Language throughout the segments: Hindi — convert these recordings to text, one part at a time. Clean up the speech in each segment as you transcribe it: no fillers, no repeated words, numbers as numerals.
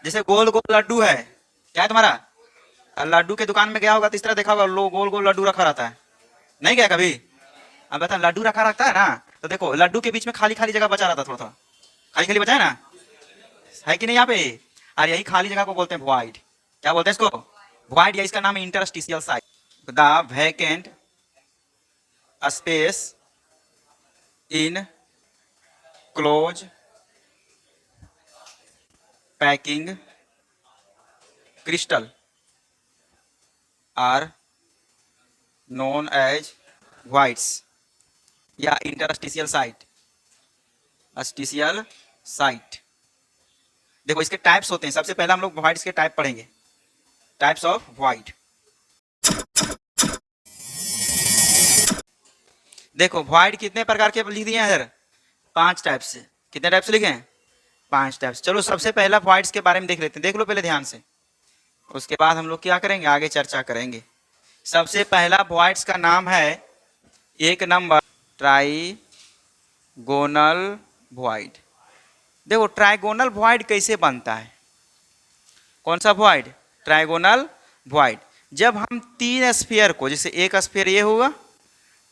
जैसे गोल गोल लड्डू है, क्या है तुम्हारा? लड्डू के दुकान में गया होगा तो इस तरह देखा होगा, लो गोल गोल लड्डू रखा रहता है, नहीं गया कभी? अब बता, लड्डू रखा रहता है ना, तो देखो लड्डू के बीच में खाली खाली जगह बचा रहता, थोड़ा थोड़ा खाली खाली बचा है ना, है कि नहीं यहाँ पे? और यही खाली जगह को बोलते हैं void। क्या बोलते हैं इसको? void, या इसका नाम है interstitial site. The vacant space in close packing crystal are known as voids या इंटरस्टिशियल साइट, स्टिशियल साइट। देखो इसके टाइप्स होते हैं, सबसे पहले हम लोग voids के टाइप पढ़ेंगे, टाइप्स ऑफ void। देखो void कितने प्रकार के लिख दिए हैं इधर? 5 टाइप से। कितने टाइप से लिखे हैं? 5 टाइप्स। चलो सबसे पहला voids के बारे में देख लेते हैं, देख लो पहले ध्यान से, उसके बाद हम लोग क्या करेंगे, आगे चर्चा करेंगे। सबसे पहला voids का नाम है, एक नंबर, ट्राइगोनल void। देखो ट्राइगोनल void कैसे बनता है? कौन सा void? Trigonal void। जब हम 3 स्फीयर को, जैसे एक स्फीयर ये होगा,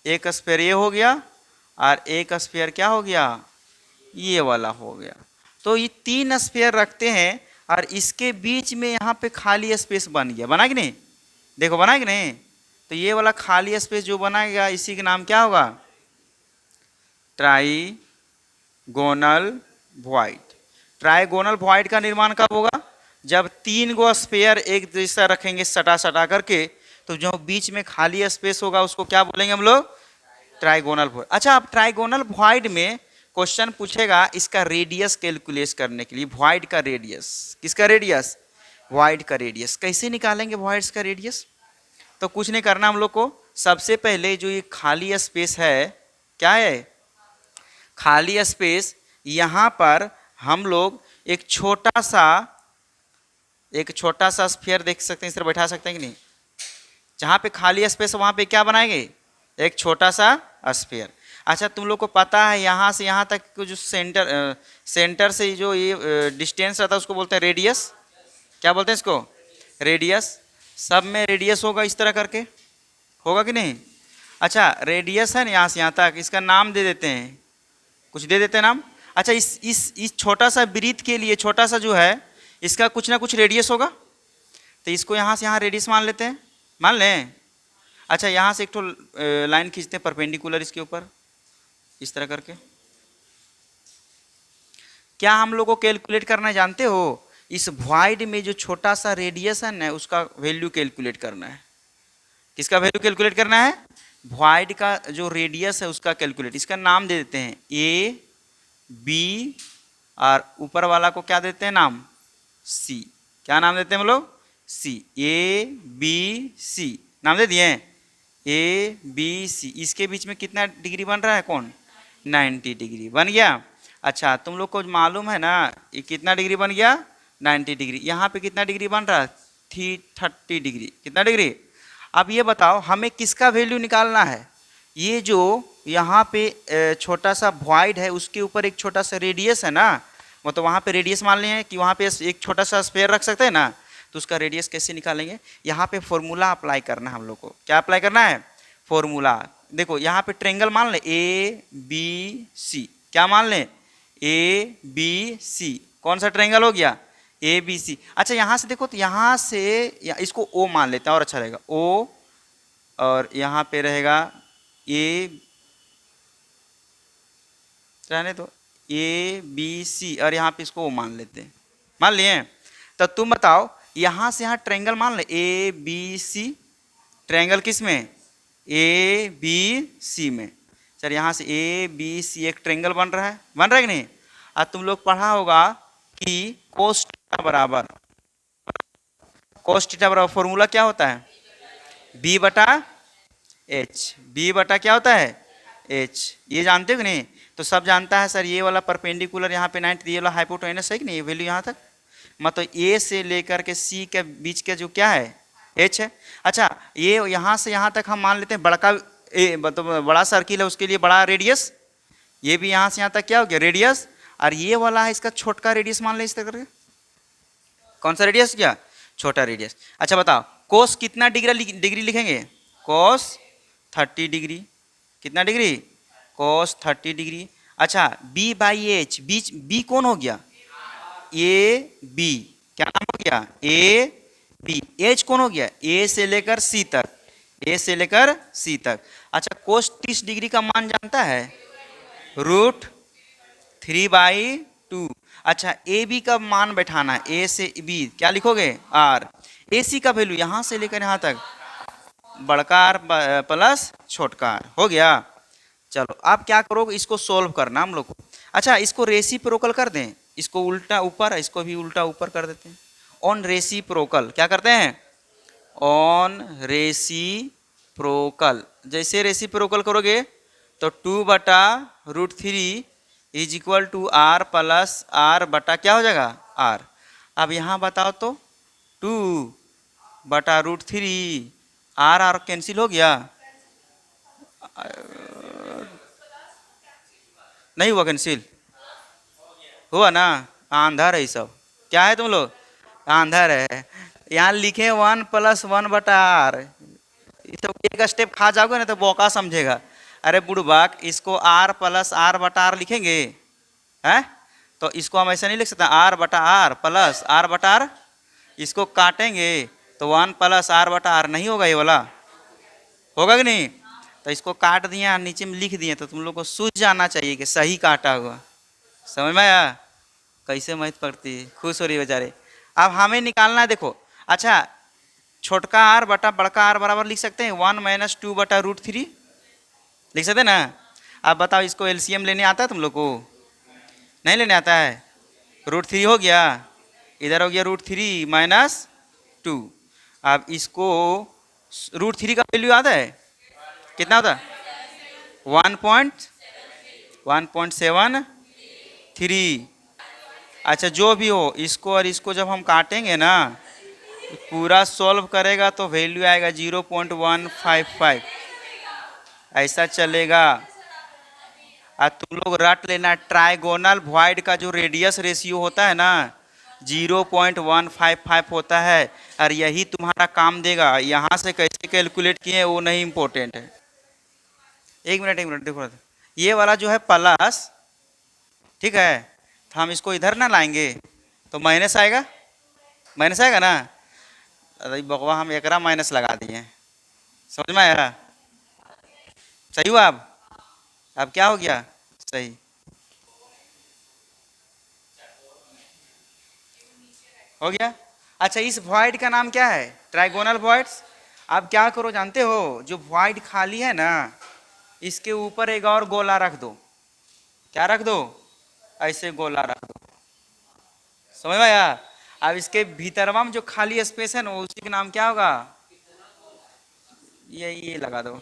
एक स्फीयर ये हो गया, और एक स्फीयर क्या हो गया, ये वाला हो गया, तो ये 3 स्फीयर रखते हैं और इसके बीच में यहाँ पे खाली स्पेस बन गया, बना कि नहीं? देखो बना कि नहीं? तो ये वाला खाली स्पेस जो बनाएगा इसी का नाम क्या होगा? Trigonal void। ट्राइगोनल void का निर्माण कब होगा? जब 3 गो स्फीयर एक जैसा रखेंगे सटा सटा करके, तो जो बीच में खाली स्पेस होगा उसको क्या बोलेंगे हम लोग? Trigonal void। अच्छा, अब ट्राइगोनल void में क्वेश्चन पूछेगा इसका रेडियस कैलकुलेट करने के लिए, void का रेडियस। किसका रेडियस? void का रेडियस। कैसे निकालेंगे voids का रेडियस? तो कुछ नहीं करना हम लोग को, सबसे पहले जो ये खाली स्पेस है, क्या है खाली स्पेस, यहाँ पर हम लोग एक छोटा सा स्फीयर देख सकते हैं, इस तरह बैठा सकते हैं कि नहीं? जहाँ पे खाली स्पेस वहाँ पे क्या बनाएंगे? एक छोटा सा स्फीयर। अच्छा, तुम लोग को पता है यहाँ से यहाँ तक जो सेंटर से जो ये डिस्टेंस रहता है उसको बोलते हैं रेडियस। क्या बोलते हैं इसको? रेडियस। सब में रेडियस होगा इस तरह करके, होगा कि नहीं? अच्छा, रेडियस है ना यहाँ से यहाँ तक, इसका नाम दे देते हैं, कुछ दे देते हैं नाम। अच्छा, इस छोटा सा वृत्त के लिए, छोटा सा जो है, इसका कुछ ना कुछ रेडियस होगा, तो इसको यहाँ से यहाँ रेडियस मान लेते हैं, मान लें। अच्छा, यहाँ से एक तो लाइन खींचते हैं परपेंडिकुलर इसके ऊपर, इस तरह करके। क्या हम लोग को कैलकुलेट करना जानते हो? इस void में जो छोटा सा रेडियस है ना, उसका वैल्यू कैलकुलेट करना है। किसका वैल्यू कैलकुलेट करना है? void का जो रेडियस है उसका कैलकुलेट। इसका नाम दे देते हैं ए बी, और ऊपर वाला को क्या देते हैं नाम? सी। क्या नाम देते हैं हम लोग? सी। ए बी सी नाम दे दिए। ए बी सी, इसके बीच में कितना डिग्री बन रहा है? कौन? 90 डिग्री बन गया। अच्छा, तुम लोग को मालूम है ना ये कितना डिग्री बन गया? 90 डिग्री। यहाँ पे कितना डिग्री बन रहा है? 30 डिग्री। कितना डिग्री? अब ये बताओ हमें किसका वैल्यू निकालना है? ये जो यहाँ पे छोटा सा void है उसके ऊपर एक छोटा सा रेडियस है ना, मतलब वहाँ पे रेडियस मान लें कि वहाँ पे एक छोटा सा स्फीयर रख सकते हैं ना, तो उसका रेडियस कैसे निकालेंगे? यहाँ पे फॉर्मूला अप्लाई करना है हम लोग को। क्या अप्लाई करना है? फॉर्मूला। देखो यहाँ पे ट्रेंगल मान लें ए बी सी। क्या मान लें? A B C. कौन सा ट्रेंगल हो गया? A B C. अच्छा, यहाँ से देखो, तो यहाँ से इसको ओ मान लेते हैं और अच्छा रहेगा, ओ, और यहाँ पे रहेगा ए, रहने दो, ए बी सी, और यहाँ पे इसको ओ मान लेते हैं। मान लिए? तो तुम बताओ, यहाँ से यहाँ ट्रायंगल मान ले ए बी सी। ट्रायंगल किस में? ए बी सी में। चल, यहाँ से ए बी सी एक ट्रायंगल बन रहा है, बन रहा है कि नहीं? आज तुम लोग पढ़ा होगा कि कोस थीटा बराबर, कोस थीटा बराबर फॉर्मूला क्या होता है? बी बटा एच। बी बटा क्या होता है? एच। ये जानते हो कि नहीं? तो सब जानता है सर, ये वाला परपेंडिकुलर यहाँ पे 90, ये वाला हाइपोटेनस है कि नहीं, ये वैल्यू यहाँ तक, मतलब ए से लेकर के सी के बीच का जो क्या है? एच है। अच्छा, ये यहाँ से यहाँ तक हम मान लेते हैं बड़ा ए, मतलब बड़ा सर्किल है उसके लिए बड़ा रेडियस, ये भी यहाँ से यहाँ तक क्या हो गया? रेडियस। और ये वाला है इसका छोटका रेडियस मान लें इस तरह करके। कौन सा रेडियस क्या, छोटा रेडियस। अच्छा बताओ कोस कितना डिग्री लिखेंगे, कोस 30 डिग्री, कितना डिग्री, कोस 30 डिग्री। अच्छा बी बाई एच, बीच बी कौन हो गया, ए बी, क्या नाम हो गया, ए बी। एच कौन हो गया, ए से लेकर सी तक, ए से लेकर सी तक। अच्छा कोस 30 डिग्री का मान जानता है, √3/2। अच्छा ए बी का मान बैठाना है, ए से बी क्या लिखोगे, आर। ए सी का वैल्यू यहां से लेकर यहां तक बड़का आर प्लस छोटका आर, हो गया। चलो आप क्या करोगे, इसको सोल्व करना हम लोग को। अच्छा इसको रेसिप्रोकल कर दें, इसको उल्टा ऊपर, इसको भी उल्टा ऊपर कर देते हैं। ऑन रेसिप्रोकल क्या करते हैं, ऑन रेसिप्रोकल, जैसे रेसिप्रोकल करोगे तो 2/√3 is equal to r plus r बटा क्या हो जाएगा, आर। अब यहाँ बताओ तो 2/√3, आर आर कैंसिल हो गया, नहीं हुआ कैंसिल, हुआ ना, आंधर है ये सब, क्या है तुम लोग, आंधर है। यहाँ लिखे 1+1/r, ये सब एक स्टेप खा जाओगे ना तो बौका समझेगा। अरे बुड़बाक, इसको r प्लस आर बटा आर लिखेंगे, हैं तो इसको हम ऐसा नहीं लिख सकते r बटा आर प्लस आर बटा आर, इसको काटेंगे तो 1+r/r नहीं होगा, ये वाला होगा कि नहीं। तो इसको काट दिए और नीचे में लिख दिए, तो तुम लोग को सूझ जाना चाहिए कि सही काटा हुआ, समझ में आया, कैसे मैथ पढ़ती है, खुश हो रही है बेचारे। अब हमें निकालना है, देखो अच्छा छोटका आर बटा बड़का आर बराबर लिख सकते हैं 1 - 2/√3, लिख सकते हैं ना। अब बताओ इसको एलसीएम लेने आता है तुम लोग को, नहीं लेने आता है, √3 हो गया, इधर हो गया √3 - 2। अब इसको √3 का वैल्यू आता है कितना होता है, 1.73। अच्छा जो भी हो, इसको और इसको जब हम काटेंगे ना पूरा सॉल्व करेगा तो वैल्यू आएगा 0.155, ऐसा चलेगा। और तुम लोग रट लेना, ट्राइगोनल वॉइड का जो रेडियस रेशियो होता है ना 0.155 होता है, और यही तुम्हारा काम देगा। यहाँ से कैसे कैलकुलेट किए वो नहीं इम्पोर्टेंट है। एक मिनट देखो, ये वाला जो है प्लस, ठीक है, तो हम इसको इधर ना लाएंगे तो माइनस आएगा, माइनस आएगा ना। अरे बकवा हम एकरा माइनस लगा दिए, समझ में आया, सही हुआ। अब क्या हो गया, सही हो गया। अच्छा इस वॉइड का नाम क्या है, ट्राइगोनल वॉइड्स। आप क्या करो जानते हो, जो वॉइड खाली है ना इसके ऊपर एक और गोला रख दो, क्या रख दो, ऐसे गोला रख दो, समझ में आया। अब इसके भीतरवा में जो खाली स्पेस है ना उसी का नाम क्या होगा, ये लगा दो,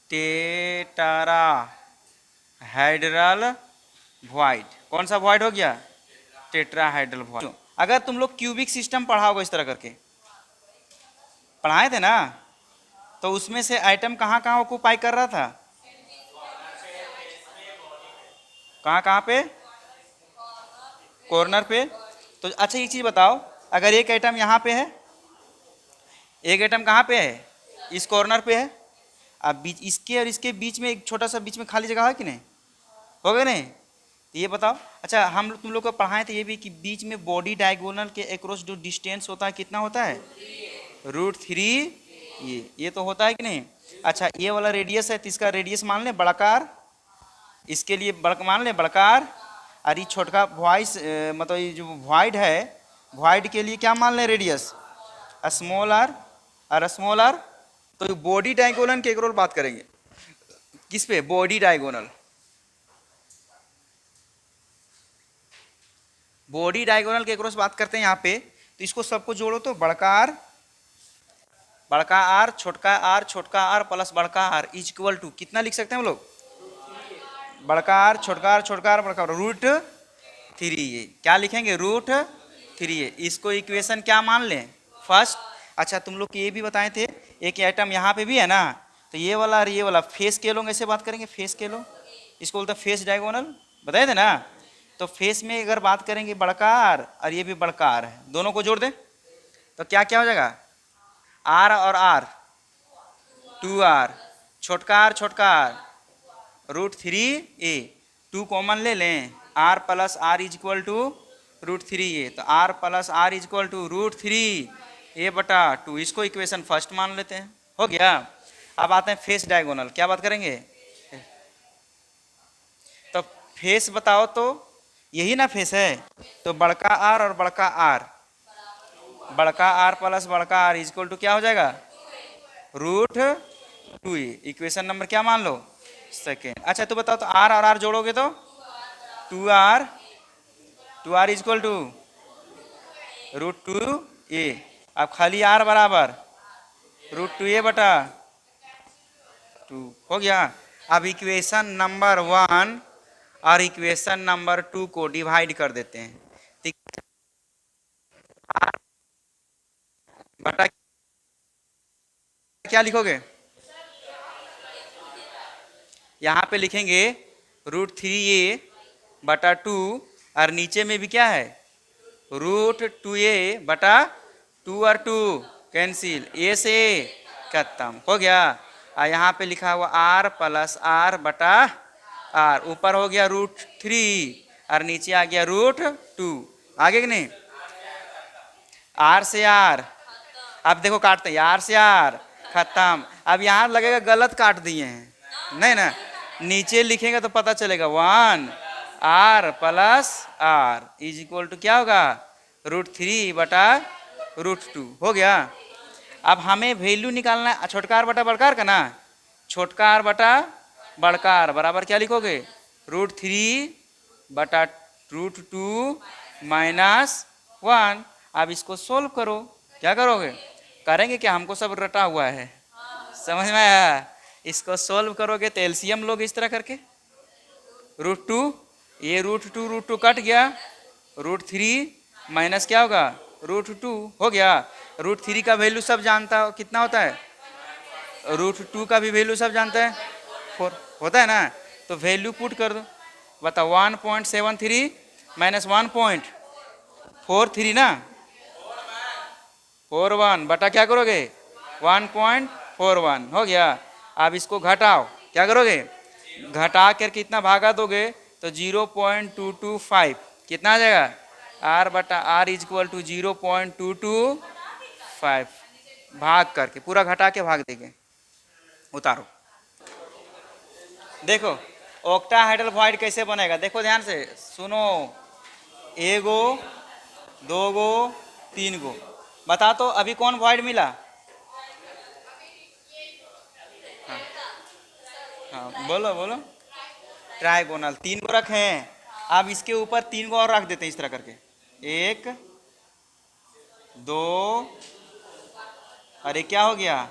टेटारा हाइड्रल वॉइड। कौन सा वॉइड हो गया, टेट्राहाइड्रल वॉइड। अगर तुम लोग क्यूबिक सिस्टम पढ़ाओगे इस तरह करके, पढ़ाए थे ना, तो उसमें से आइटम कहाँ कहाँ ऑक्यूपाई कर रहा था, कहाँ कहाँ पे, कॉर्नर पे। तो अच्छा एक चीज बताओ, अगर एक आइटम यहाँ पे है, एक आइटम कहाँ पे है, इस कॉर्नर पे है, अब बीच इसके और इसके बीच में एक छोटा सा बीच में खाली जगह है कि नहीं, होगा नहीं, तो ये बताओ। अच्छा हम तुम लोग को पढ़ाए थे ये भी कि बीच में बॉडी डायगोनल के अक्रॉस जो डिस्टेंस होता है कितना होता है, √3, ये तो होता है कि नहीं। अच्छा ये वाला रेडियस है तो इसका रेडियस मान लें बड़कार, इसके लिए मान लें बड़कार, और ये छोटका वॉइस मतलब ये जो वॉइड है, वॉइड के लिए क्या मान लें रेडियस, स्मॉल आर और स्मॉल आर। तो बॉडी डायगोनल के अक्रॉस बात करेंगे, किस पे, बॉडी डायगोनल, बॉडी डायगोनल के अक्रॉस बात करते हैं यहाँ पे। तो इसको सबको जोड़ो तो बड़का आर छोटका आर प्लस बड़का आर इज इक्वल टू कितना लिख सकते हैं हम लोग, बड़का आर छोटका आर बड़का √3, ये क्या लिखेंगे, √3। इसको इक्वेशन क्या मान लें, फर्स्ट। अच्छा तुम लोग ये भी बताए थे एक आइटम यहाँ पे भी है ना, तो ये वाला और ये वाला फेस के लोग ऐसे बात करेंगे, फेस के लोग, इसको बोलते हैं फेस डायगोनल, बताए थे ना। तो फेस में अगर बात करेंगे बड़का आर और ये भी बड़का आर है, दोनों को जोड़ दें तो क्या क्या हो जाएगा, आर और आर 2r, छोटका आर √3a, 2 कॉमन ले लें, r plus r is equal to √3a, तो r plus r is equal to √3a/2, इसको इक्वेशन फर्स्ट मान लेते हैं, हो गया। अब आते हैं फेस डायगोनल, क्या बात करेंगे, तो फेस बताओ तो यही ना फेस है, तो बड़का आर और बड़का आर प्लस बड़का आर इज इक्वल टू क्या हो जाएगा, √2a, इक्वेशन नंबर क्या मान लो, सेकेंड। अच्छा तो बताओ, तो आर और आर जोड़ोगे तो 2r is equal to √2a, अब खाली आर बराबर √2a/2 हो गया। अब इक्वेशन नंबर 1 और इक्वेशन नंबर 2 को डिवाइड कर देते हैं, बटा क्या लिखोगे, यहाँ पे लिखेंगे √3a/2 और नीचे में भी क्या है √2a/2 और 2 कैंसिल, ए से खत्म, हो गया। और यहाँ पे लिखा हुआ r प्लस r/r, ऊपर हो गया √3 और नीचे आ गया √2, आगे कि नहीं, r से r, अब देखो काटते हैं, r से r खत्म। अब यहाँ लगेगा गलत काट दिए हैं, नहीं ना, नीचे लिखेंगे तो पता चलेगा 1r plus r is equal to क्या होगा, √3/√2, हो गया। अब हमें वैल्यू निकालना है छोटका r बटा बड़का आर का ना, छोटका r बटा बड़का आर बराबर क्या लिखोगे, √3/√2 माइनस 1। अब इसको सोल्व करो, क्या करोगे, करेंगे क्या, हमको सब रटा हुआ है, समझ में आया, इसको सोल्व करोगे तो एलसीएम लोगे इस तरह करके, √2, ये √2 कट गया, √3 माइनस क्या होगा, √2 हो गया। √3 का वैल्यू सब जानता हो कितना होता है, √2 का भी वैल्यू सब जानते हैं 4 होता है ना, तो वैल्यू पुट कर दो, बताओ 1.73 माइनस 1.43 ना, 41 बटा क्या करोगे 1.41, हो गया। अब इसको घटाओ, क्या करोगे, घटा कर कितना भागा दोगे तो 0.225, कितना आ जाएगा, r/r इज इक्वल टू 0.225, भाग करके पूरा घटा के भाग देंगे, उतारो। देखो ऑक्टाहेड्रल वॉइड कैसे बनेगा, देखो ध्यान से सुनो, एगो, दोगो, तीन गो, बता तो अभी कौन वॉइड मिला, हाँ, हाँ बोलो बोलो, ट्राइगोनल 3 को रखे हैं, अब इसके ऊपर 3 को और रख देते हैं इस तरह करके, 1 2, अरे क्या हो गया,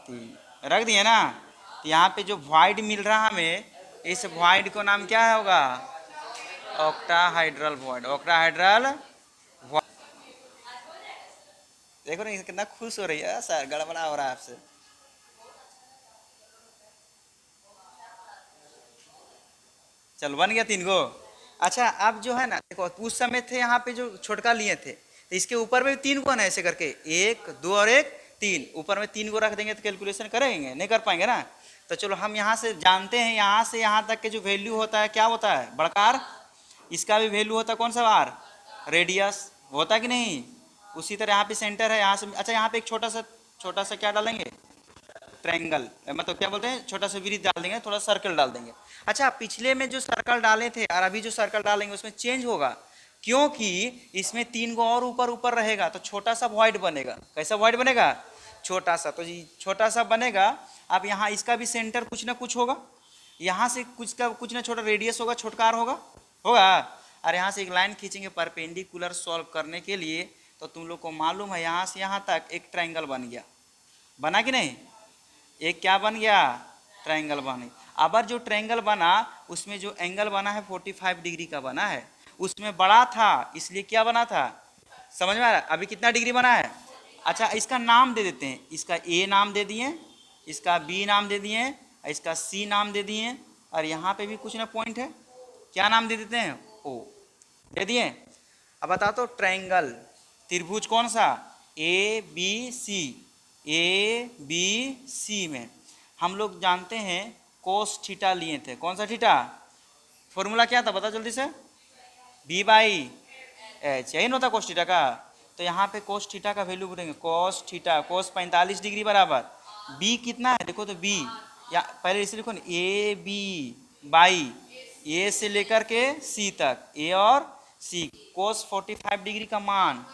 3 रख दिए ना। तो यहाँ पे जो वॉइड मिल रहा हमें, इस वॉइड को नाम क्या होगा, ऑक्टाहाइड्रल वॉइड, ऑक्टाहाइड्रल। देखो ना कितना खुश हो रही है सर, गड़बड़ा हो रहा है आपसे, चल बन गया 3 गो। अच्छा अब जो है ना देखो, उस समय थे यहाँ पे जो छोटका लिए थे, तो इसके ऊपर में 3 गो ना, ऐसे करके 1 2 और 1 3, ऊपर में 3 गो रख देंगे तो कैलकुलेशन करेंगे, नहीं कर पाएंगे ना। तो चलो हम यहाँ से जानते हैं, यहाँ से यहाँ तक के जो वैल्यू होता है क्या होता है, बड़का आर, इसका भी वैल्यू होता है कौन सा आर, रेडियस होता है कि नहीं। उसी तरह यहाँ पे सेंटर है, यहाँ से अच्छा यहाँ पे एक छोटा सा क्या डालेंगे, ट्रायंगल, मतलब क्या बोलते हैं, छोटा सा वृत्त डाल देंगे, थोड़ा सर्कल डाल देंगे। अच्छा पिछले में जो सर्कल डाले थे और अभी जो सर्कल डालेंगे उसमें चेंज होगा, क्योंकि इसमें 3 गो और ऊपर रहेगा, तो छोटा सा वॉइड बनेगा, कैसा वॉइड बनेगा, छोटा सा, तो जी छोटा सा बनेगा। अब यहाँ इसका भी सेंटर कुछ ना कुछ होगा, यहाँ से कुछ ना छोटा रेडियस होगा, छोटकार होगा और यहाँ से एक लाइन खींचेंगे परपेंडिकुलर सॉल्व करने के लिए, तो तुम लोग को मालूम है यहाँ से यहाँ तक एक ट्रायंगल बन गया, बना कि नहीं, एक क्या बन गया, ट्रायंगल बने। अब जो ट्रायंगल बना उसमें जो एंगल बना है 45 डिग्री का बना है, उसमें बड़ा था इसलिए क्या बना था, समझ में आ रहा है, अभी कितना डिग्री बना है। अच्छा इसका नाम दे देते हैं, इसका ए नाम दे दिए, इसका बी नाम दे दिए, इसका सी नाम दे दिए, और यहाँ पे भी कुछ ना पॉइंट है, क्या नाम दे देते हैं, ओ दे दिए। अब बता तो ट्रायंगल त्रिभुज कौन सा, ए बी सी, ए बी सी में हम लोग जानते हैं कोस थीटा लिए थे। कौन सा थीटा, फॉर्मूला क्या था बता जल्दी से, बी बाई एच, यही ना था कोस थीटा का। तो यहाँ पे कोस थीटा का वैल्यू बोलेंगे कोस थीटा, कोस 45 डिग्री बराबर बी कितना है देखो तो बी, या पहले इसे लिखो ना ए बी बाई ए से लेकर के सी तक, ए और सी, कोस 45 डिग्री का मान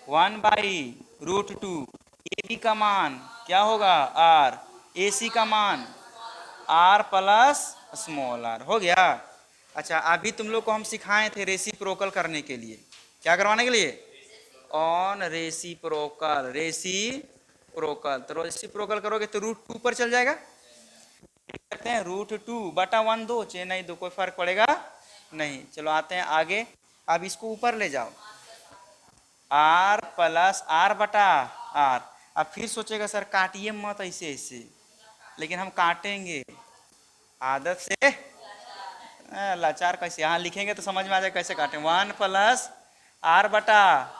1/√2, ए बी का मान क्या होगा आर, ए सी का मान आर प्लस स्मॉल आर, हो गया। अच्छा अभी तुम लोग को हम सिखाए थे रेसिप्रोकल करने के लिए, क्या करवाने के लिए, ऑन रेसिप्रोकल, रेसिप्रोकल, तो रेसिप्रोकल करोगे तो √2 पर चल जाएगा, कहते हैं √2/1 दो चाहे नहीं दो कोई फर्क पड़ेगा नहीं। चलो आते हैं आगे, अब इसको ऊपर ले जाओ, आर प्लस आर बटा आर। अब फिर सोचेगा सर काटिए मत ऐसे ऐसे, लेकिन हम काटेंगे आदत से, लाचार कैसे, यहाँ लिखेंगे तो समझ में आ जाएगा कैसे काटें। 1 प्लस आर बटा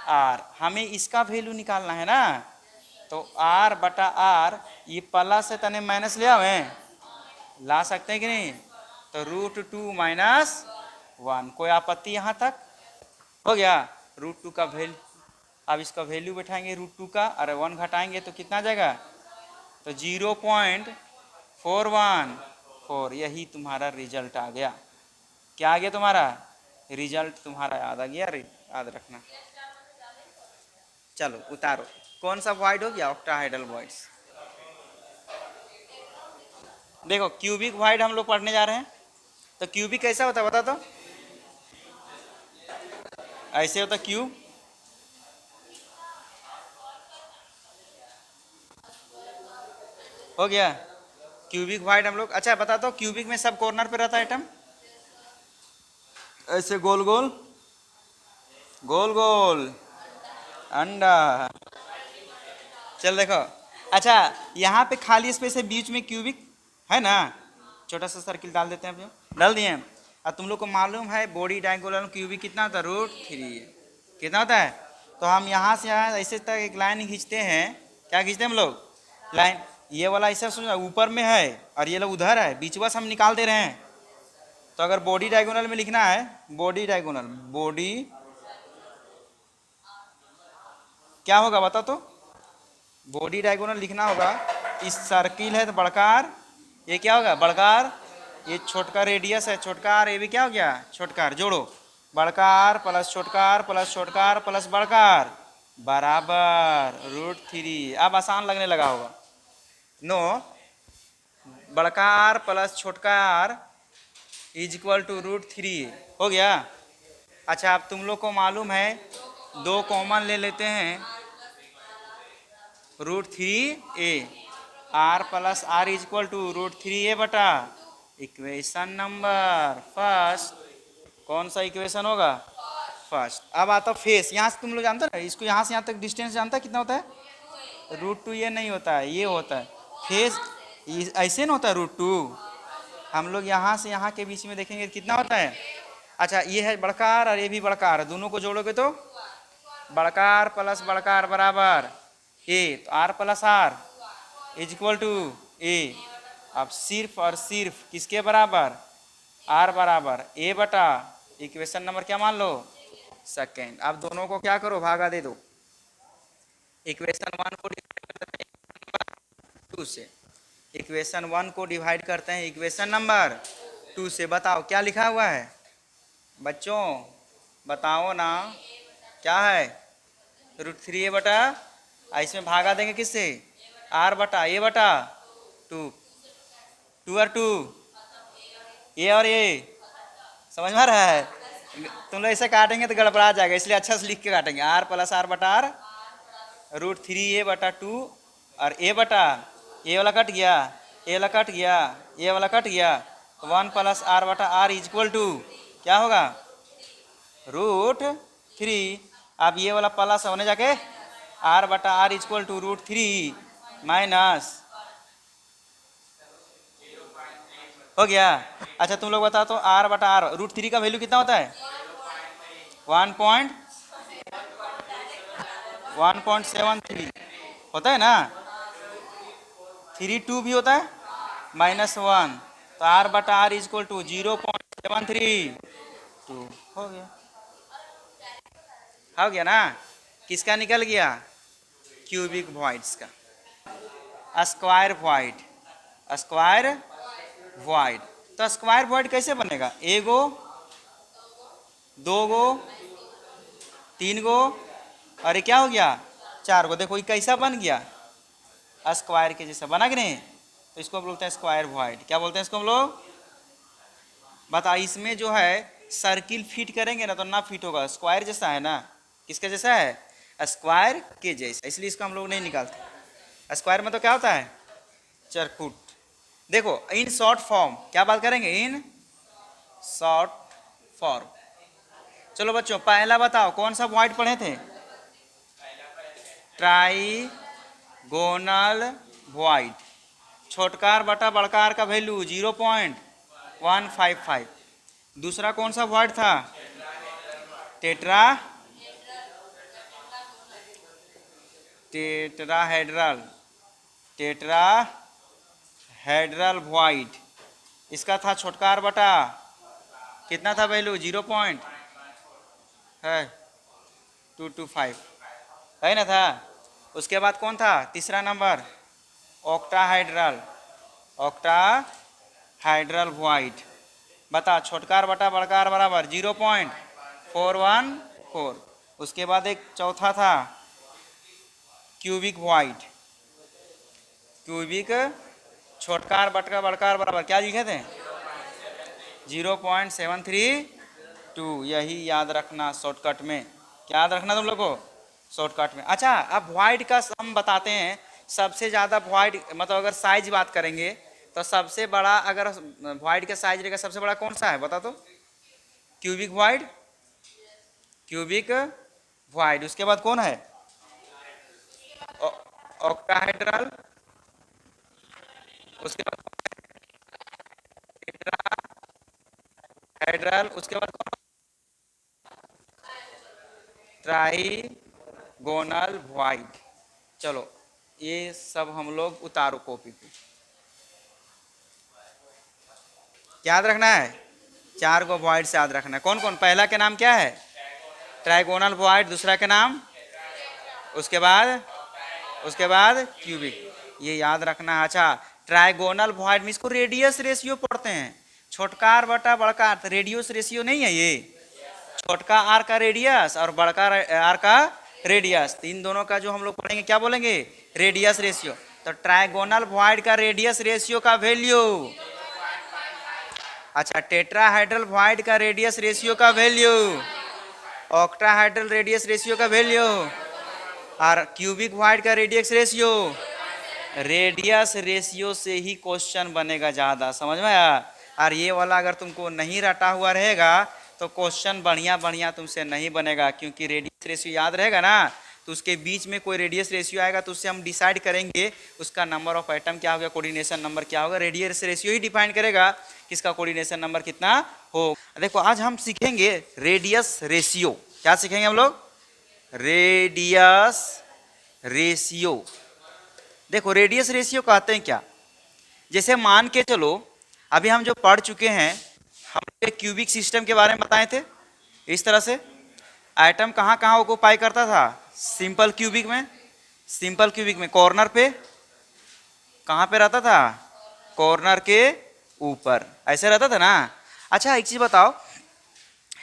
आर, हमें इसका वैल्यू निकालना है ना, तो आर बटा आर, ये प्लस से तने माइनस ले आवे, ला सकते हैं कि नहीं, तो √2 माइनस 1, कोई आपत्ति यहाँ तक, हो गया। √2 का वैल्यू, अब इसका वैल्यू बैठाएंगे √2 का, अरे 1 घटाएंगे तो कितना जाएगा, तो 0.414, यही तुम्हारा रिजल्ट आ गया। क्या आ गया तुम्हारा रिजल्ट, तुम्हारा याद आ गया, याद रखना। चलो उतारो, कौन सा वॉइड हो गया, ऑक्टाहेड्रल वॉइड्स। देखो क्यूबिक वॉइड हम लोग पढ़ने जा रहे हैं, तो क्यूबिक कैसा होता है बता तो, ऐसे होता क्यूब, हो गया क्यूबिक वॉइड हम लोग। अच्छा बता दो क्यूबिक में सब कॉर्नर पे रहता है आइटम, ऐसे गोल गोल गोल गोल अंडा, चल देखो। अच्छा यहाँ पे खाली स्पेस है बीच में, क्यूबिक है ना, छोटा सा सर्किल डाल देते हैं, अब डाल दिए। अब तुम लोग को मालूम है बॉडी डायगोनल क्यूबिक कितना होता है, √3, कितना होता है, तो हम यहाँ से यहाँ ऐसे तक एक लाइन खींचते हैं, क्या खींचते हैं हम लोग, लाइन, ये वाला ऐसा सोचना ऊपर में है और ये लोग उधर है, बीच बस हम निकाल दे रहे हैं। तो अगर बॉडी डायगोनल में लिखना है, बॉडी डायगोनल, बॉडी क्या होगा बता तो, बॉडी डायगोनल लिखना होगा, इस सर्किल है तो बड़कार, ये क्या होगा बड़कार, ये छोटका रेडियस है छोटकार, ये भी क्या हो गया छोटकार, जोड़ो बड़कार प्लस छोटकार प्लस छोटकार प्लस बड़कार बराबर √3। अब आसान लगने लगा होगा, नो, बड़कार प्लस छोटकार इज इक्वल टू √3, हो गया। अच्छा अब तुम लोग को मालूम है, दो कॉमन ले लेते हैं, √3a, r plus r is equal to √3a बटा इक्वेशन नंबर फर्स्ट, कौन सा इक्वेशन होगा फर्स्ट। अब आता फेस, यहाँ से तुम लोग जानते हो ना, इसको यहाँ से यहाँ तक डिस्टेंस जानता है कितना होता है, √2, ये नहीं होता है, ये होता है फेस, ऐसे ना होता है √2, हम लोग यहाँ से यहाँ के बीच में देखेंगे कितना होता है। अच्छा ये है बड़कार और ये भी बड़कार, दोनों को जोड़ोगे तो बड़कार प्लस बड़कार बराबर ए, तो r plus r is equal to a. अब सिर्फ और सिर्फ किसके बराबर, आर बराबर ए बटा इक्वेशन नंबर क्या मान लो सेकेंड। अब दोनों को क्या करो भागा दे दो, इक्वेशन 1 को डिवाइड करते हैं इक्वेशन नंबर 2 से, इक्वेशन 1 को डिवाइड करते हैं इक्वेशन नंबर 2 से। बताओ क्या लिखा हुआ है बच्चों, बताओ ना क्या है, √3a बटा, इसमें भागा देंगे किससे, आर बटा ए बटा 2, 2 और 2 ए और ए, समझ में आ रहा है, तुम लोग ऐसे काटेंगे तो गड़बड़ा जाएगा, इसलिए अच्छा से लिख के काटेंगे, आर प्लस आर बटा आर √3a बटा 2 और ए बटा, ए वाला कट गया, ए वाला कट गया, ए वाला कट गया, 1 प्लस आर बटा आर इज इक्वल टू क्या होगा √3। अब ये वाला प्लस होने जाके आर बटा r is equal to √3 minus हो गया। अच्छा तुम लोग बताओ तो आर बटा आर, रूट थ्री का वैल्यू कितना होता है? 1.73 होता है ना। 3 2 भी होता है, -1, तो आर बटा आर इज इक्वल टू 0.732। हो गया, हो गया ना। किसका निकल गया? क्यूबिक वॉइड्स का। Square void, square void. तो स्क्वायर वॉइड कैसे बनेगा? एगो, दो गो, तीन गो, और ये क्या हो गया? चार गो। देखो ये कैसा बन गया? स्क्वायर के जैसा बना कि नहीं? तो इसको बोलते हैं स्क्वायर वॉइड। क्या बोलते हैं इसको हम लोग? बता, इसमें जो है सर्किल फिट करेंगे ना तो ना फिट होगा, स्क्वायर जैसा है ना। किसके जैसा है? स्क्वायर के जैसा, इसलिए इसको हम लोग नहीं निकालते। स्क्वायर में तो क्या होता है? चरखुट। देखो इन शॉर्ट फॉर्म क्या बात करेंगे? In short form. चलो बच्चों पहला बताओ, कौन सा वॉइड पढ़े थे? Trigonal void. छोटकार बटा बड़कार का वैल्यू 0.155। दूसरा कौन सा वॉइड था? Tetra tetrahedral, tetrahedral void. इसका था छोटकार बटा, कितना था वैल्यू? 0.225 है ना था। उसके बाद कौन था तीसरा नंबर? Octahedral, octahedral void. बता, छोटकार बटा बड़कार बराबर 0.414। उसके बाद एक चौथा था क्यूबिक वॉइड। क्यूबिक, छोटकार बटका बड़कार बराबर क्या लिखे थे? 0.732। यही याद रखना शॉर्टकट में। क्या याद रखना तुम लोग को? शॉर्टकट में। अच्छा अब वॉइड का हम बताते हैं। सबसे ज़्यादा वॉइड मतलब अगर साइज बात करेंगे तो सबसे बड़ा, अगर वॉइड का साइज रहेगा सबसे बड़ा कौन सा है बता तो? Cubic void, cubic void. उसके बाद कौन है? ऑक्टाहेड्रल। उसके बाद टेट्राहेड्रल। उसके बाद कौन? Trigonal void. चलो ये सब हम लोग उतारो कॉपी पे। याद रखना है, चार गो वॉइड से याद रखना है। कौन कौन? पहला के नाम क्या है? Trigonal void. दूसरा के नाम? उसके बाद क्यूबिक। ये याद रखना है। अच्छा ट्राइगोनल वॉइड में इसको रेडियस रेशियो पढ़ते हैं। छोटकार बटा बड़का, रेडियस रेशियो नहीं है ये। छोटका आर का रेडियस और बड़का आर का रेडियस, इन दोनों का जो हम लोग पढ़ेंगे क्या बोलेंगे? Radius ratio. तो ट्राइगोनल वॉइड का रेडियस रेशियो का वैल्यू, अच्छा टेट्राहाइड्रल वॉइड का रेडियस रेशियो का वैल्यू, ऑक्टाहाइड्रल रेडियस रेशियो का वैल्यू, और क्यूबिक वॉइड का रेडियस रेशियो। रेडियस रेशियो से ही क्वेश्चन बनेगा ज़्यादा, समझ में आया? और ये वाला अगर तुमको नहीं रटा हुआ रहेगा तो क्वेश्चन बढ़िया बढ़िया तुमसे नहीं बनेगा, क्योंकि रेडियस रेशियो याद रहेगा ना तो उसके बीच में कोई रेडियस रेशियो आएगा तो उससे हम डिसाइड करेंगे उसका नंबर ऑफ एटम क्या होगा, कोऑर्डिनेशन नंबर क्या होगा। रेडियस रेशियो ही डिफाइन करेगा किसका कोऑर्डिनेशन नंबर कितना हो। देखो आज हम सीखेंगे रेडियस रेशियो। क्या सीखेंगे हम लोग? Radius ratio. देखो रेडियस रेशियो कहते हैं क्या? जैसे मान के चलो अभी हम जो पढ़ चुके हैं, हम क्यूबिक सिस्टम के बारे में बताए थे। इस तरह से एटम कहाँ कहाँ ऑक्युपाई करता था? सिंपल क्यूबिक में, सिंपल क्यूबिक में कॉर्नर पे, कहाँ पे रहता था? कॉर्नर के ऊपर, ऐसे रहता था ना। अच्छा एक चीज बताओ,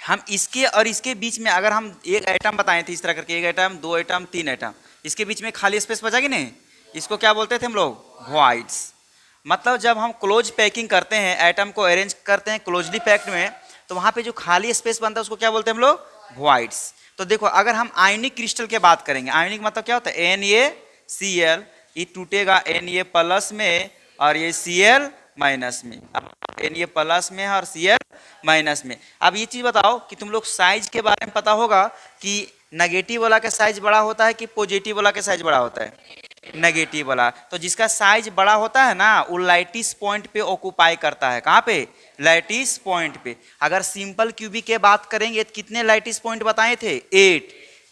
हम इसके और इसके बीच में अगर हम एक एटम बताए थे इस तरह करके, एक एटम, दो एटम, तीन एटम, इसके बीच में खाली स्पेस बचा कि नहीं? इसको क्या बोलते थे हम लोग? वॉइड्स। मतलब जब हम क्लोज पैकिंग करते हैं, एटम को अरेंज करते हैं क्लोजली पैक्ड में, तो वहाँ पे जो खाली स्पेस बनता है उसको क्या बोलते हैं हम लोग? वॉइड्स। तो देखो अगर हम आयनिक क्रिस्टल के बात करेंगे, आयनिक मतलब क्या होता है? NaCl, ये टूटेगा Na प्लस में और ये Cl माइनस में। अब Na प्लस में है और Cl माइनस में। अब ये चीज बताओ कि तुम लोग साइज के बारे में पता होगा कि नेगेटिव वाला का साइज बड़ा होता है कि पॉजिटिव वाला का साइज बड़ा होता है? नेगेटिव वाला। तो जिसका साइज बड़ा होता है ना वो लाइटिस पॉइंट पे ऑक्यूपाई करता है। कहाँ पे? लाइटिस पॉइंट पे। अगर सिंपल क्यूबिक की बात करेंगे तो कितने लाइटिस पॉइंट बताए थे? 8।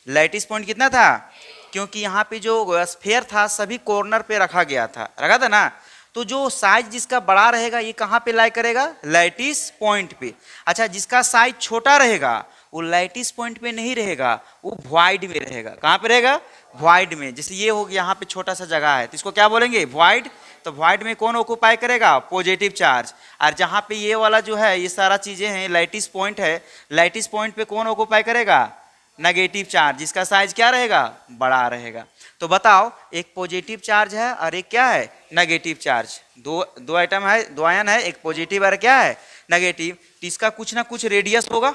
लाइटिस पॉइंट कितना था? क्योंकि यहाँ पे जो स्फेयर था सभी कॉर्नर पे रखा गया था, रखा था ना। तो जो साइज जिसका बड़ा रहेगा ये कहाँ पे लाई करेगा? लाइटिस पॉइंट पे। अच्छा, जिसका साइज छोटा रहेगा वो लाइटिस पॉइंट पे नहीं रहेगा, वो वॉइड में रहेगा। कहाँ पे रहेगा? वॉइड में। जैसे ये हो गया, यहाँ पे छोटा सा जगह है तो इसको क्या बोलेंगे? वॉइड। तो वॉइड में कौन ऑक्यूपाई करेगा? Positive charge. और जहाँ पे ये वाला जो है ये सारा चीजें हैं लाइटिस पॉइंट है, लाइटिस पॉइंट पे कौन ऑक्यूपाई करेगा? नेगेटिव चार्ज, जिसका साइज क्या रहेगा? बड़ा रहेगा। तो बताओ, एक पॉजिटिव चार्ज है और एक क्या है? Negative charge. दो आइटम है, दो आयन है, एक पॉजिटिव और क्या है? नेगेटिव। तो इसका कुछ ना कुछ रेडियस होगा,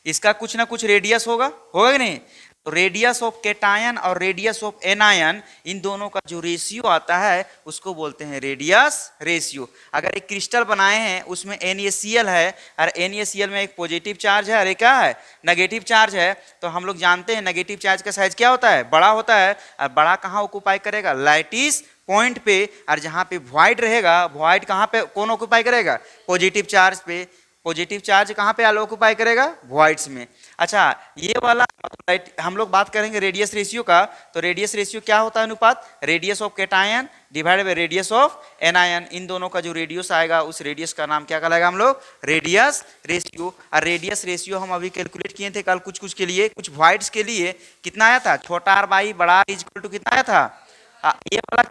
इसका कुछ ना कुछ रेडियस होगा, होगा कि नहीं? तो रेडियस ऑफ केटायन और रेडियस ऑफ एनायन, इन दोनों का जो रेशियो आता है उसको बोलते हैं रेडियस रेशियो। अगर एक क्रिस्टल बनाए हैं उसमें NaCl है और NaCl में एक पॉजिटिव चार्ज है और एक क्या है? नेगेटिव चार्ज है। तो हम लोग जानते हैं नेगेटिव चार्ज का साइज क्या होता है? बड़ा होता है। और बड़ा कहाँ ऑक्यूपाई करेगा? लाइटिस पॉइंट पे। और जहाँ पे वॉइड रहेगा, वॉइड कहाँ पे कौन ऑक्यूपाई करेगा? पॉजिटिव चार्ज पे। पॉजिटिव चार्ज कहाँ पे ऑक्यूपाई करेगा? वॉइड्स में। अच्छा, ये वाला हम लोग बात करेंगे रेडियस रेशियो का। तो रेडियस रेशियो क्या होता है? अनुपात radius of cation divided by radius of anion. इन दोनों का जो रेडियस आएगा उस रेडियस का नाम क्या कहलाएगा हम लोग? Radius ratio. और रेडियस रेशियो हम अभी कैलकुलेट किए थे कल कुछ कुछ के लिए, कुछ वॉइड्स के लिए कितना आया था? छोटा r बाई बड़ा r इक्वल टू कितना आया था? ये वाला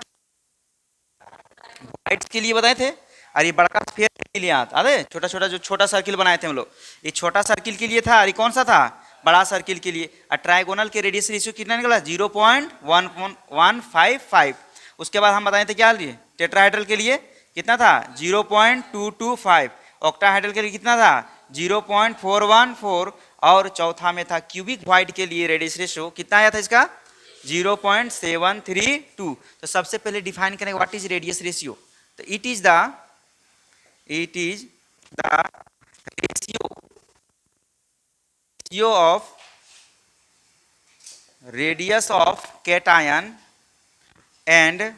वॉइड्स के लिए बताए थे। और ये बड़ा स्फीयर के लिए आता है, छोटा छोटा जो छोटा सर्किल बनाए थे हम लोग, ये छोटा सर्किल के लिए था। और ये कौन सा था? बड़ा सर्किल के लिए। और ट्राइगोनल के रेडियस रेशियो कितना निकला? 0.1155। उसके बाद हम बताए थे क्या लिए? टेट्राहेड्रल के लिए कितना था? 0.225। ऑक्टाहेड्रल के लिए कितना था? 0.414। और चौथा में था क्यूबिक वॉइड के लिए रेडियस रेशियो कितना आया था इसका? 0.732। तो सबसे पहले डिफाइन करेंगे व्हाट इज रेडियस रेशियो। तो it is the ratio of radius of cation and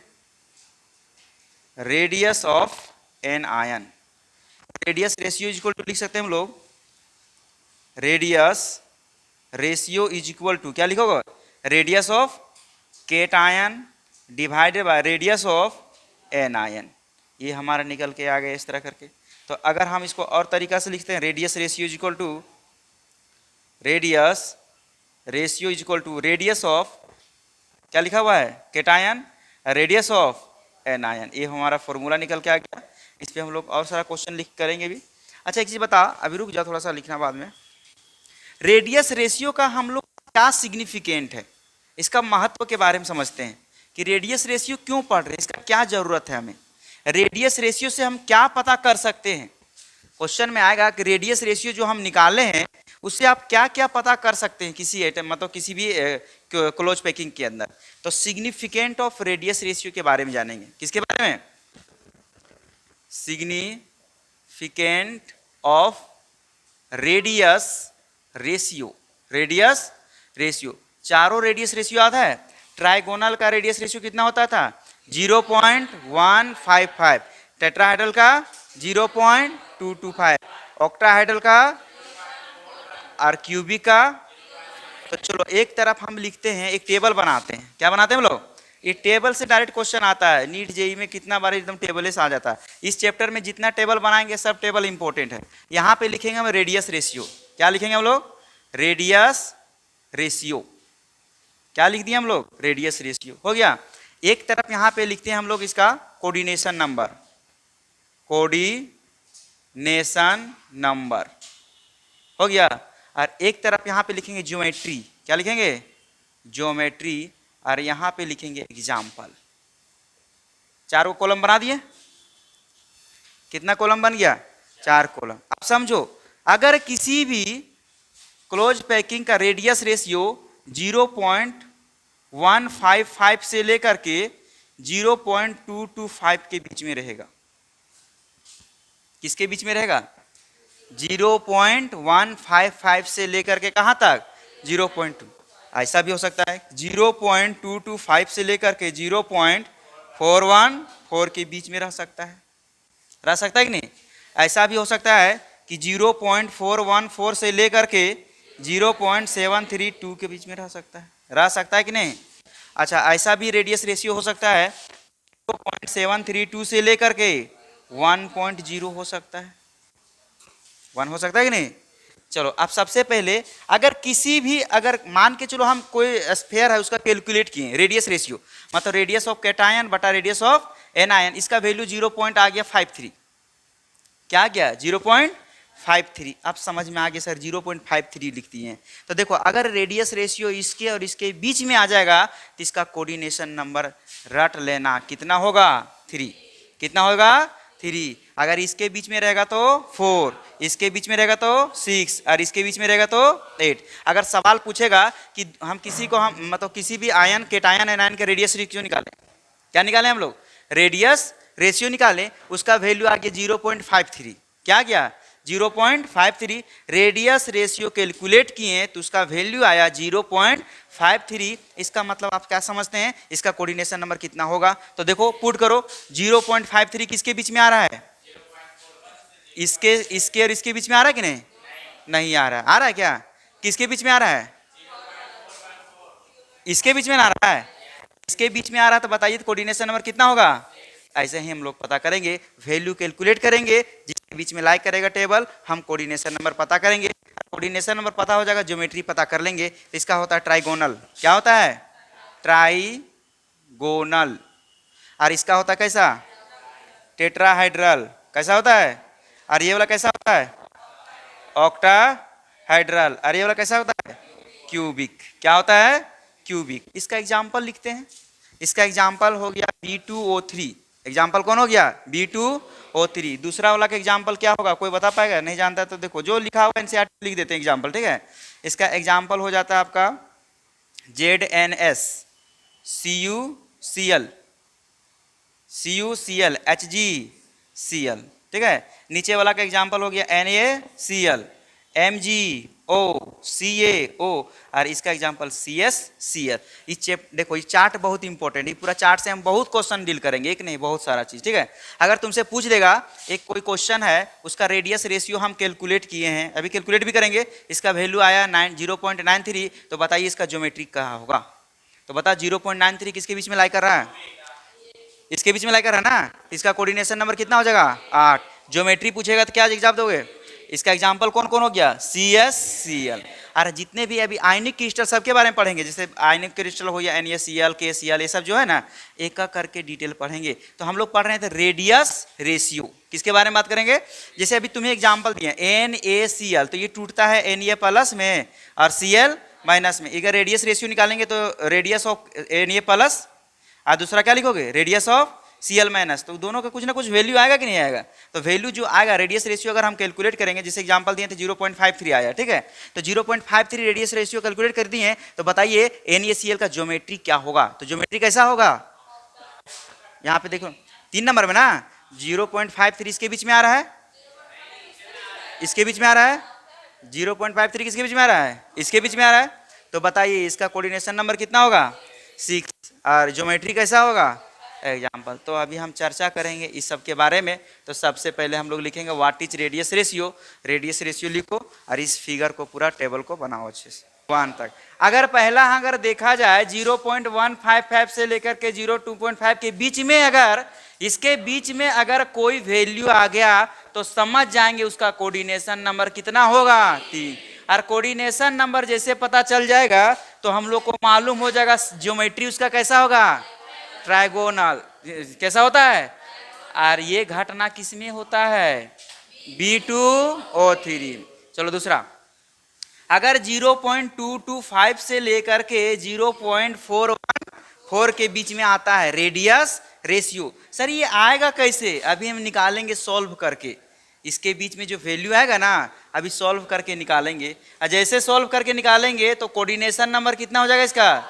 radius of anion। Radius ratio is equal to लिख सकते हैं हम लोग, radius ratio is equal to क्या लिखोगे? Radius of cation divided by radius of anion. ये हमारा निकल के आ गया इस तरह करके। तो अगर हम इसको और तरीका से लिखते हैं, radius ratio is equal to radius of क्या लिखा हुआ है? Cation, radius of anion. ये हमारा फॉर्मूला निकल के आ गया। इस पे हम लोग और सारा क्वेश्चन लिख करेंगे भी। अच्छा, एक चीज बता, अभी रुक जा, थोड़ा सा लिखना बाद में। रेडियस रेशियो का हम लोग क्या सिग्निफिकेंट है, इसका महत्व के बारे में समझते हैं कि रेडियस रेशियो क्यों पढ़ रहे हैं, इसका क्या जरूरत है हमें, रेडियस रेशियो से हम क्या पता कर सकते हैं। क्वेश्चन में आएगा कि रेडियस रेशियो जो हम निकाले हैं उससे आप क्या क्या पता कर सकते हैं किसी आइटम, मतलब किसी भी क्लोज पैकिंग के अंदर। तो सिग्निफिकेंट ऑफ रेडियस रेशियो के बारे में जानेंगे। किसके बारे में? Significant of radius ratio. Radius ratio, चारों रेडियस रेशियो आता है। ट्राइगोनल का रेडियस रेशियो कितना होता था? 0.155। टेट्राहेड्रल का 0.225। ऑक्टाहेड्रल का और क्यूबिक का। तो चलो एक तरफ हम लिखते हैं, एक टेबल बनाते हैं। क्या बनाते हैं हम लोग? ये टेबल से डायरेक्ट क्वेश्चन आता है नीट जेई में, कितना बार एकदम टेबल से आ जाता है। इस चैप्टर में जितना टेबल बनाएंगे सब टेबल इंपॉर्टेंट है। यहाँ पे लिखेंगे हम रेडियस रेशियो। क्या लिखेंगे हम लोग? Radius ratio. क्या लिख दिए हम लोग? रेडियस रेशियो हो गया। एक तरफ यहाँ पे लिखते हैं हम लोग इसका कोऑर्डिनेशन नंबर, कोऑर्डिनेशन नंबर हो गया। और एक तरफ यहाँ पे लिखेंगे ज्योमेट्री। क्या लिखेंगे? ज्योमेट्री। और यहाँ पे लिखेंगे एग्जाम्पल। चारों कॉलम बना दिए। कितना कॉलम बन गया? 4 कॉलम। अब समझो, अगर किसी भी क्लोज पैकिंग का रेडियस रेशियो 0.155 से लेकर के 0.225 के बीच में रहेगा। किसके बीच में रहेगा? 0.155 से लेकर के कहां तक? 0.2। ऐसा भी हो सकता है 0.225 से लेकर के 0.414 के बीच में रह सकता है कि नहीं। ऐसा भी हो सकता है कि 0.414 से लेकर के 0.732 के बीच में रह सकता है कि नहीं। अच्छा, ऐसा भी रेडियस रेशियो हो सकता है 0.732 से लेकर के 1.0 हो सकता है, 1 हो सकता है कि नहीं। चलो अब सबसे पहले अगर किसी भी अगर मान के चलो हम कोई स्फीयर है उसका कैलकुलेट किए रेडियस रेशियो, मतलब रेडियस ऑफ कैटायन बटा रेडियस ऑफ एनायन, इसका वैल्यू 0 पॉइंट आ गया 53, क्या गया 0.53। अब समझ में आ गया सर 0.53 लिखती हैं। तो देखो अगर रेडियस रेशियो इसके और इसके बीच में आ जाएगा तो इसका कोऑर्डिनेशन नंबर रट लेना, कितना होगा 3, कितना होगा 3। अगर इसके बीच में रहेगा तो 4, इसके बीच में रहेगा तो 6 और इसके बीच में रहेगा तो 8। अगर सवाल पूछेगा कि हम किसी को हम मतलब किसी भी आयन केटायन एनायन के रेडियस रेशियो निकालें, क्या निकालें हम लोग रेडियस रेशियो निकालें, उसका वैल्यू आ गया 0.53, क्या गया 0.53। रेडियस रेशियो कैलकुलेट किए तो उसका वैल्यू आया 0.53। इसका मतलब आप क्या समझते हैं इसका कोऑर्डिनेशन नंबर कितना होगा। तो देखो पुट करो 0.53 किसके बीच में आ रहा है, इसके और इसके बीच में आ रहा है कि नहीं, नहीं आ रहा है। आ रहा है क्या, किसके बीच में आ रहा है, इसके बीच में आ रहा है, इसके बीच में आ रहा है। तो बताइए कोऑर्डिनेशन नंबर कितना होगा। ऐसे ही हम लोग पता करेंगे, वैल्यू कैलकुलेट करेंगे, जिसके बीच में लाइक करेगा टेबल हम कोऑर्डिनेशन नंबर पता करेंगे। कोऑर्डिनेशन नंबर पता हो जाएगा, ज्योमेट्री पता कर लेंगे। तो इसका होता है ट्राइगोनल, क्या होता है ट्राइगोनल। और इसका होता है कैसा टेट्राहाइड्रल, कैसा होता है। और ये वाला कैसा होता है ऑक्टाहाइड्रल। और ये वाला कैसा होता है क्यूबिक, क्या होता है क्यूबिक। इसका एग्जाम्पल लिखते हैं। इसका एग्जाम्पल हो गया B2O3, एग्जाम्पल कौन हो गया B2O3। दूसरा वाला का एग्जाम्पल क्या होगा, कोई बता पाएगा, नहीं जानता तो देखो जो लिखा होगा एनसीईआरटी लिख देते हैं एग्जाम्पल, ठीक है। इसका एग्जाम्पल हो जाता है आपका ZNS CuCl HgCl, ठीक है। नीचे वाला का एग्जाम्पल हो गया NaCl MgO और इसका एग्जाम्पल CsCl। देखो ये चार्ट बहुत इंपॉर्टेंट, ये पूरा चार्ट से हम बहुत क्वेश्चन डील करेंगे, एक नहीं बहुत सारा चीज, ठीक है। अगर तुमसे पूछ देगा एक कोई क्वेश्चन है उसका रेडियस रेशियो हम कैलकुलेट किए हैं, अभी कैलकुलेट भी करेंगे, इसका वैल्यू आया 0.93, तो बताइए इसका ज्योमेट्री कहाँ होगा। तो बता 0.93 किसके बीच में लाई कर रहा है, इसके बीच में लाई कर रहा है ना। इसका कोऑर्डिनेशन नंबर कितना हो जाएगा 8। ज्योमेट्री पूछेगा तो क्या जवाब दोगे। इसका एग्जाम्पल कौन कौन हो गया CsCl। और जितने भी अभी आयनिक क्रिस्टल सबके बारे में पढ़ेंगे, जैसे आयनिक क्रिस्टल हो या NaCl KCl, ये सब जो है ना एक एक करके डिटेल पढ़ेंगे। तो हम लोग पढ़ रहे थे रेडियस रेशियो, किसके बारे में बात करेंगे। जैसे अभी तुम्हें एग्जाम्पल दिया NaCl, तो ये टूटता है Na प्लस में और Cl माइनस में। अगर रेडियस रेशियो निकालेंगे तो रेडियस ऑफ Na प्लस और दूसरा क्या लिखोगे रेडियस ऑफ Cl माइनस, तो दोनों का कुछ ना कुछ वैल्यू आएगा कि नहीं आएगा। तो वैल्यू जो आएगा रेडियस रेशियो अगर हम कैलकुलेट करेंगे, जैसे एग्जांपल दिए थे 0.53 आया, ठीक है। तो 0.53 रेडियस रेशियो कैलकुलेट कर दिए, तो बताइए NaCl का ज्योमेट्री क्या होगा। तो ज्योमेट्री कैसा होगा, यहाँ पे देखो 3 नंबर में ना 0.53 इसके बीच में आ रहा है, इसके बीच में आ रहा है 0.53 किसके बीच में आ रहा है, इसके बीच में आ रहा है। तो बताइए इसका कोऑर्डिनेशन नंबर कितना होगा 6 और ज्योमेट्री कैसा होगा एग्जाम्पल। तो अभी हम चर्चा करेंगे इस सब के बारे में। तो सबसे पहले हम लोग लिखेंगे what is radius ratio. Radius ratio लिखो और इस फिगर को पूरा टेबल को बनाओ अच्छे से 1 तक। अगर पहला अगर देखा जाए 0.155 से लेकर के 0.25 के बीच में, अगर इसके बीच में अगर कोई वैल्यू आ गया तो समझ जाएंगे उसका कोऑर्डिनेशन नंबर कितना होगा 3। और कोऑर्डिनेशन नंबर जैसे पता चल जाएगा तो हम लोग को मालूम हो जाएगा ज्योमेट्री उसका कैसा होगा ट्राइगोनल, कैसा होता है। और ये घटना किसमें होता है B2O3। चलो दूसरा, अगर 0.225 से लेकर के 0.414 के बीच में आता है रेडियस रेशियो, सर ये आएगा कैसे, अभी हम निकालेंगे सॉल्व करके। इसके बीच में जो वैल्यू आएगा ना अभी सॉल्व करके निकालेंगे, और जैसे सॉल्व करके निकालेंगे तो कोऑर्डिनेशन नंबर कितना हो जाएगा इसका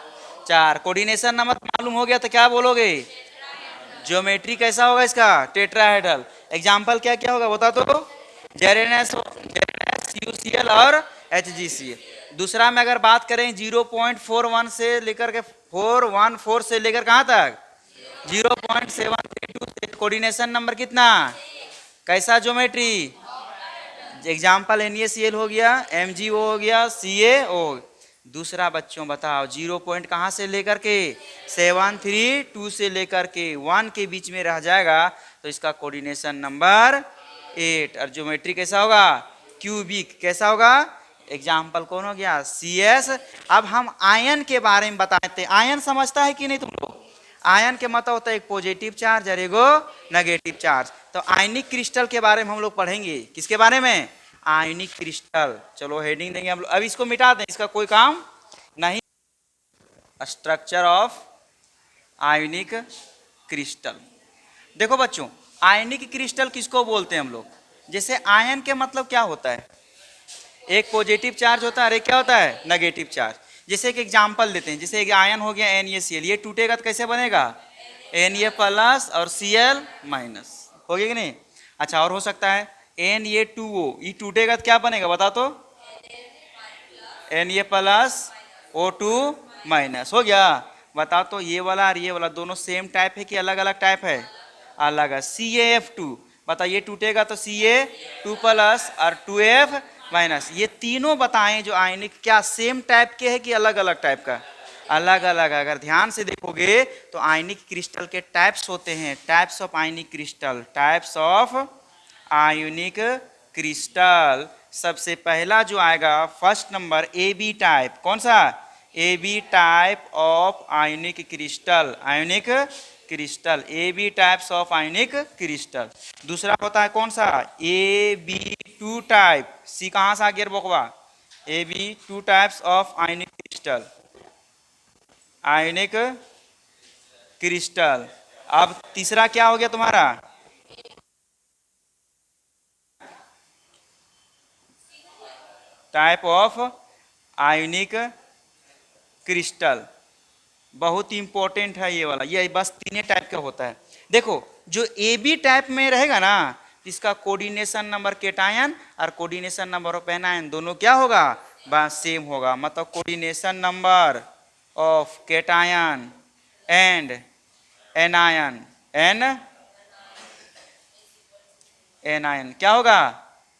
4। कोऑर्डिनेशन नंबर मालूम हो गया तो क्या बोलोगे, ज्योमेट्री कैसा होगा इसका टेट्राहेड्रल। एग्जाम्पल क्या क्या होगा बता तो, ZnS CuCl और HgCl। दूसरा में अगर बात करें 0.41 से लेकर के 414 से लेकर कहाँ तक 0.732 से कोऑर्डिनेशन नंबर कितना, कैसा ज्योमेट्री, एग्जाम्पल NaCl हो गया, MgO हो गया, CaO। दूसरा बच्चों बताओ 0 पॉइंट कहाँ से लेकर के 732 से लेकर के 1 के बीच में रह जाएगा तो इसका कोऑर्डिनेशन नंबर 8 और ज्योमेट्री कैसा होगा, क्यूबिक। कैसा होगा, एग्जाम्पल कौन हो गया, CS। अब हम आयन के बारे में बताते हैं, आयन समझता है कि नहीं तुम लोग, आयन के मतलब होता है एक पॉजिटिव चार्ज और एगो नेगेटिव चार्ज। तो आयनिक क्रिस्टल के बारे में हम लोग पढ़ेंगे, किसके बारे में, आयनिक क्रिस्टल। चलो हेडिंग देंगे हम लोग, अब इसको मिटा दें, इसका कोई काम नहीं। Structure of ionic crystal. देखो बच्चों, आयनिक क्रिस्टल किसको बोलते हैं हम लोग, जैसे आयन के मतलब क्या होता है, एक पॉजिटिव चार्ज होता है और एक क्या होता है, नेगेटिव चार्ज। जैसे एक एग्जांपल देते हैं, जैसे एक आयन हो गया NaCl, ये टूटेगा तो कैसे बनेगा, Na प्लस और Cl माइनस, हो गया कि नहीं। अच्छा, और हो सकता है Na2O, ये टूटेगा तो क्या बनेगा बता तो, Na प्लस O2 माइनस, हो गया। बताओ तो ये वाला और ये वाला दोनों सेम टाइप है कि अलग अलग टाइप है, अलग है। CaF2, बता ये टूटेगा तो Ca2 प्लस और 2F माइनस, ये तीनों बताएं जो आयनिक क्या सेम टाइप के है कि अलग अलग टाइप का, अलग अलग। अगर ध्यान से देखोगे तो आयनिक क्रिस्टल के टाइप्स होते हैं, types of ionic crystal, types of ionic crystal. सबसे पहला जो आएगा फर्स्ट नंबर AB टाइप, कौन सा, AB type of ionic crystal, ionic crystal, AB types of ionic crystal. दूसरा होता है कौन सा, AB2 टाइप, सी कहां से आ गया बकवा, AB2 types of ionic crystal, ionic crystal. अब तीसरा क्या हो गया तुम्हारा, टाइप ऑफ आयनिक क्रिस्टल, बहुत इंपॉर्टेंट है ये वाला, ये बस तीन टाइप का होता है। देखो जो AB टाइप में रहेगा ना, इसका कोऑर्डिनेशन नंबर केटायन और कोऑर्डिनेशन नंबर ऑफ एनायन दोनों क्या होगा, बस सेम होगा। मतलब coordination number of cation and anion anion क्या होगा,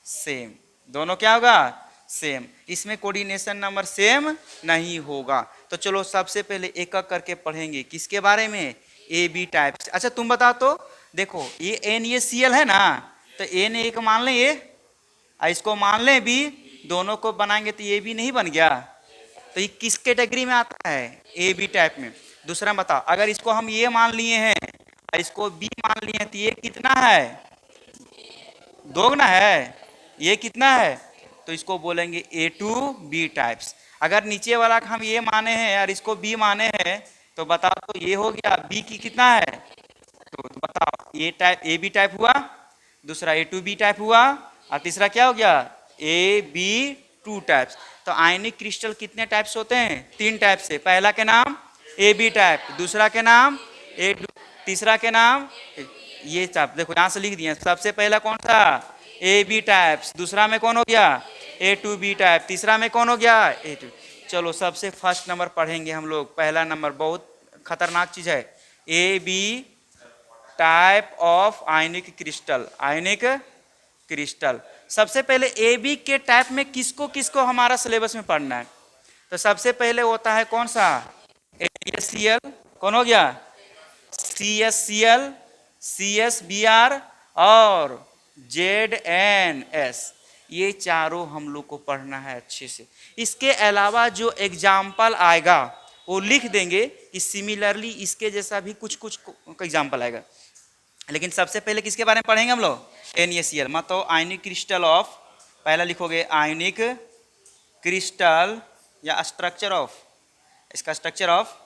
सेम, दोनों क्या होगा, सेम। इसमें कोऑर्डिनेशन नंबर सेम नहीं होगा। तो चलो सबसे पहले एक एक करके पढ़ेंगे, किसके बारे में, AB टाइप। अच्छा तुम बताओ तो, देखो ये NaCl है ना, तो Na एक मान लें ये, इसको मान लें B, दोनों को बनाएंगे तो ये भी नहीं बन गया, तो ये किस कैटेगरी में आता है, AB टाइप में। दूसरा बताओ, अगर इसको हम ये मान लिए हैं और इसको B मान लिए हैं तो ये कितना है, दोगुना है, ये कितना है, तो इसको बोलेंगे A2B टाइप्स। अगर नीचे वाला हम ये माने हैं और इसको B माने हैं तो बताओ तो ये हो गया B की कितना है, तो बताओ ये टाइप AB टाइप हुआ, दूसरा A2B टाइप हुआ और तीसरा क्या हो गया, AB2 टाइप्स। तो आयनिक क्रिस्टल कितने टाइप्स होते हैं, तीन टाइप से। पहला के नाम AB टाइप, दूसरा के नाम A2, तीसरा के नाम ये टाइप। देखो यहाँ से लिख दिए, सबसे पहला कौन सा, AB टाइप्स, दूसरा में कौन हो गया, A2B टाइप, तीसरा में कौन हो गया, A2। चलो सबसे फर्स्ट नंबर पढ़ेंगे हम लोग, पहला नंबर बहुत खतरनाक चीज है, AB type of ionic crystal, ionic crystal. सबसे पहले AB के टाइप में किसको किसको हमारा सिलेबस में पढ़ना है, तो सबसे पहले होता है कौन सा, NaCl, कौन हो गया, CsCl, CsBr और ZnS, ये चारों हम लोग को पढ़ना है अच्छे से। इसके अलावा जो एग्जाम्पल आएगा वो लिख देंगे कि सिमिलरली इसके जैसा भी कुछ कुछ एग्जाम्पल आएगा। लेकिन सबसे पहले किसके बारे में पढ़ेंगे हम लोग, NaCl। मतलब आयनिक क्रिस्टल ऑफ, पहला लिखोगे आयनिक क्रिस्टल या स्ट्रक्चर ऑफ, इसका स्ट्रक्चर ऑफ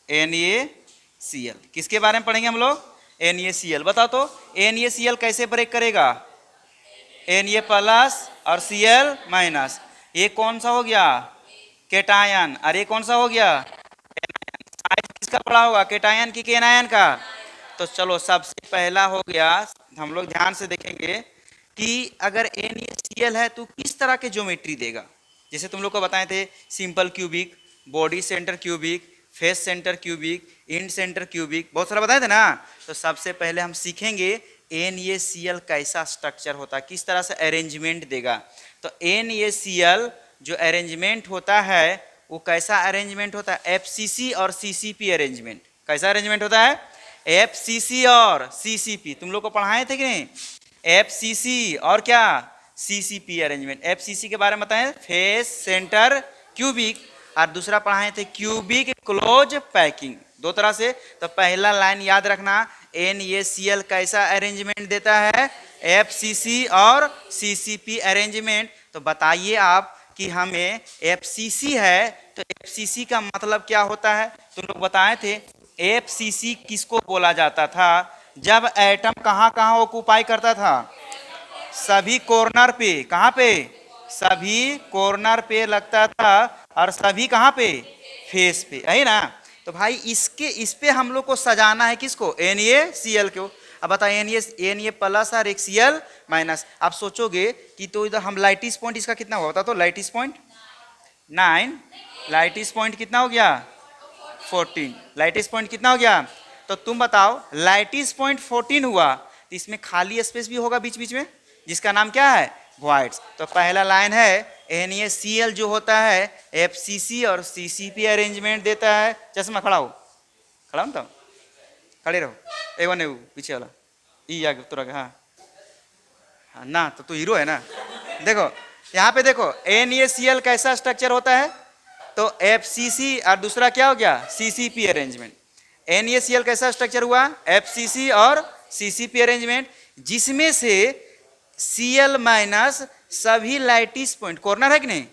NaCl। किसके बारे में पढ़ेंगे हम लोग, NaCl। बताओ तो NaCl कैसे ब्रेक करेगा, Na प्लस और Cl माइनस, ये कौन सा हो गया, केटायन, और ये कौन सा हो गया, साइज किसका बड़ा होगा, केटायन की एनायन का। तो चलो सबसे पहला हो गया, हम लोग ध्यान से देखेंगे कि अगर NaCl है तो किस तरह के ज्योमेट्री देगा। जैसे तुम लोग को बताए थे simple cubic, body centre cubic, face centre cubic, end centre cubic, बहुत सारा बताए थे ना। तो सबसे पहले हम सीखेंगे NaCl कैसा स्ट्रक्चर होता है, किस तरह से अरेंजमेंट देगा। तो NaCl जो अरेंजमेंट होता है वो कैसा अरेंजमेंट होता है, FCC और CCP अरेंजमेंट। कैसा अरेंजमेंट होता है, FCC और CCP, तुम लोग को पढ़ाए थे कि नहीं, FCC और क्या CCP अरेंजमेंट। FCC के बारे में बताएं, फेस सेंटर क्यूबिक, और दूसरा पढ़ाए थे क्यूबिक क्लोज पैकिंग, दो तरह से। तो पहला लाइन याद रखना, NaCl कैसा अरेंजमेंट देता है, FCC और CCP अरेंजमेंट। तो बताइए आप कि हमें FCC है तो FCC का मतलब क्या होता है। तुम लोग बताए थे FCC किसको बोला जाता था, जब एटम कहाँ कहाँ ऑक्युपाई करता था, सभी कॉर्नर पे, कहाँ पे, सभी कॉर्नर पे लगता था, और सभी कहाँ पे, फेस पे, है ना। तो भाई इस पे हम लोग को सजाना है किसको, NaCl को। अब बताइए Na प्लस और एक Cl माइनस। आप सोचोगे कि तो इधर हम लाइटिस पॉइंट इसका कितना होता, तो लाइटिस पॉइंट 9, लाइटिस पॉइंट कितना हो गया 14, लाइटिस पॉइंट कितना हो गया। तो तुम बताओ लाइटिस पॉइंट 14 हुआ तो इसमें खाली स्पेस भी होगा बीच बीच में, जिसका नाम क्या है, वॉइड्स। तो पहला लाइन है NaCl जो होता है FCC और CCP अरेंजमेंट देता है। चश्मा खड़ा हो, खड़ा हो, तो खड़े रहो, एवन ए पीछे वाला ई आगे तुरा, हाँ हाँ ना, तो तू हीरो है ना। देखो यहाँ पे देखो NaCl कैसा स्ट्रक्चर होता है, तो FCC और दूसरा क्या हो गया CCP अरेंजमेंट। NaCl कैसा स्ट्रक्चर हुआ, FCC और CCP अरेंजमेंट, जिसमें से Cl माइनस सभी लाइटिस पॉइंट, कॉर्नर है कि नहीं,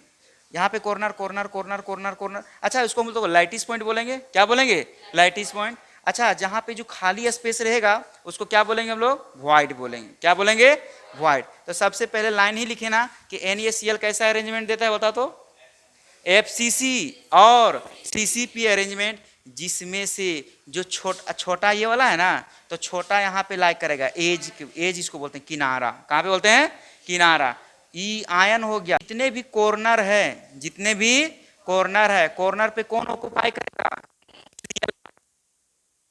यहाँ पे corner corner corner corner corner, अच्छा उसको हम तो लाइटिस पॉइंट बोलेंगे, क्या बोलेंगे, लाइटिस पॉइंट। अच्छा जहाँ पे जो खाली स्पेस रहेगा उसको क्या बोलेंगे हम लोग, वॉइड बोलेंगे, क्या बोलेंगे, वॉइड। तो सबसे पहले लाइन ही लिखे ना कि NaCl कैसा अरेंजमेंट देता है, बता तो FCC और CCP अरेंजमेंट, जिसमें से जो छोटा ये वाला है ना, तो छोटा यहाँ पे लाइक करेगा एज, एज इसको बोलते हैं किनारा, कहाँ पे बोलते हैं, किनारा। ई आयन हो गया, जितने भी कॉर्नर है, जितने भी कॉर्नर है, कॉर्नर पे कौन ऑक्युपाई करेगा,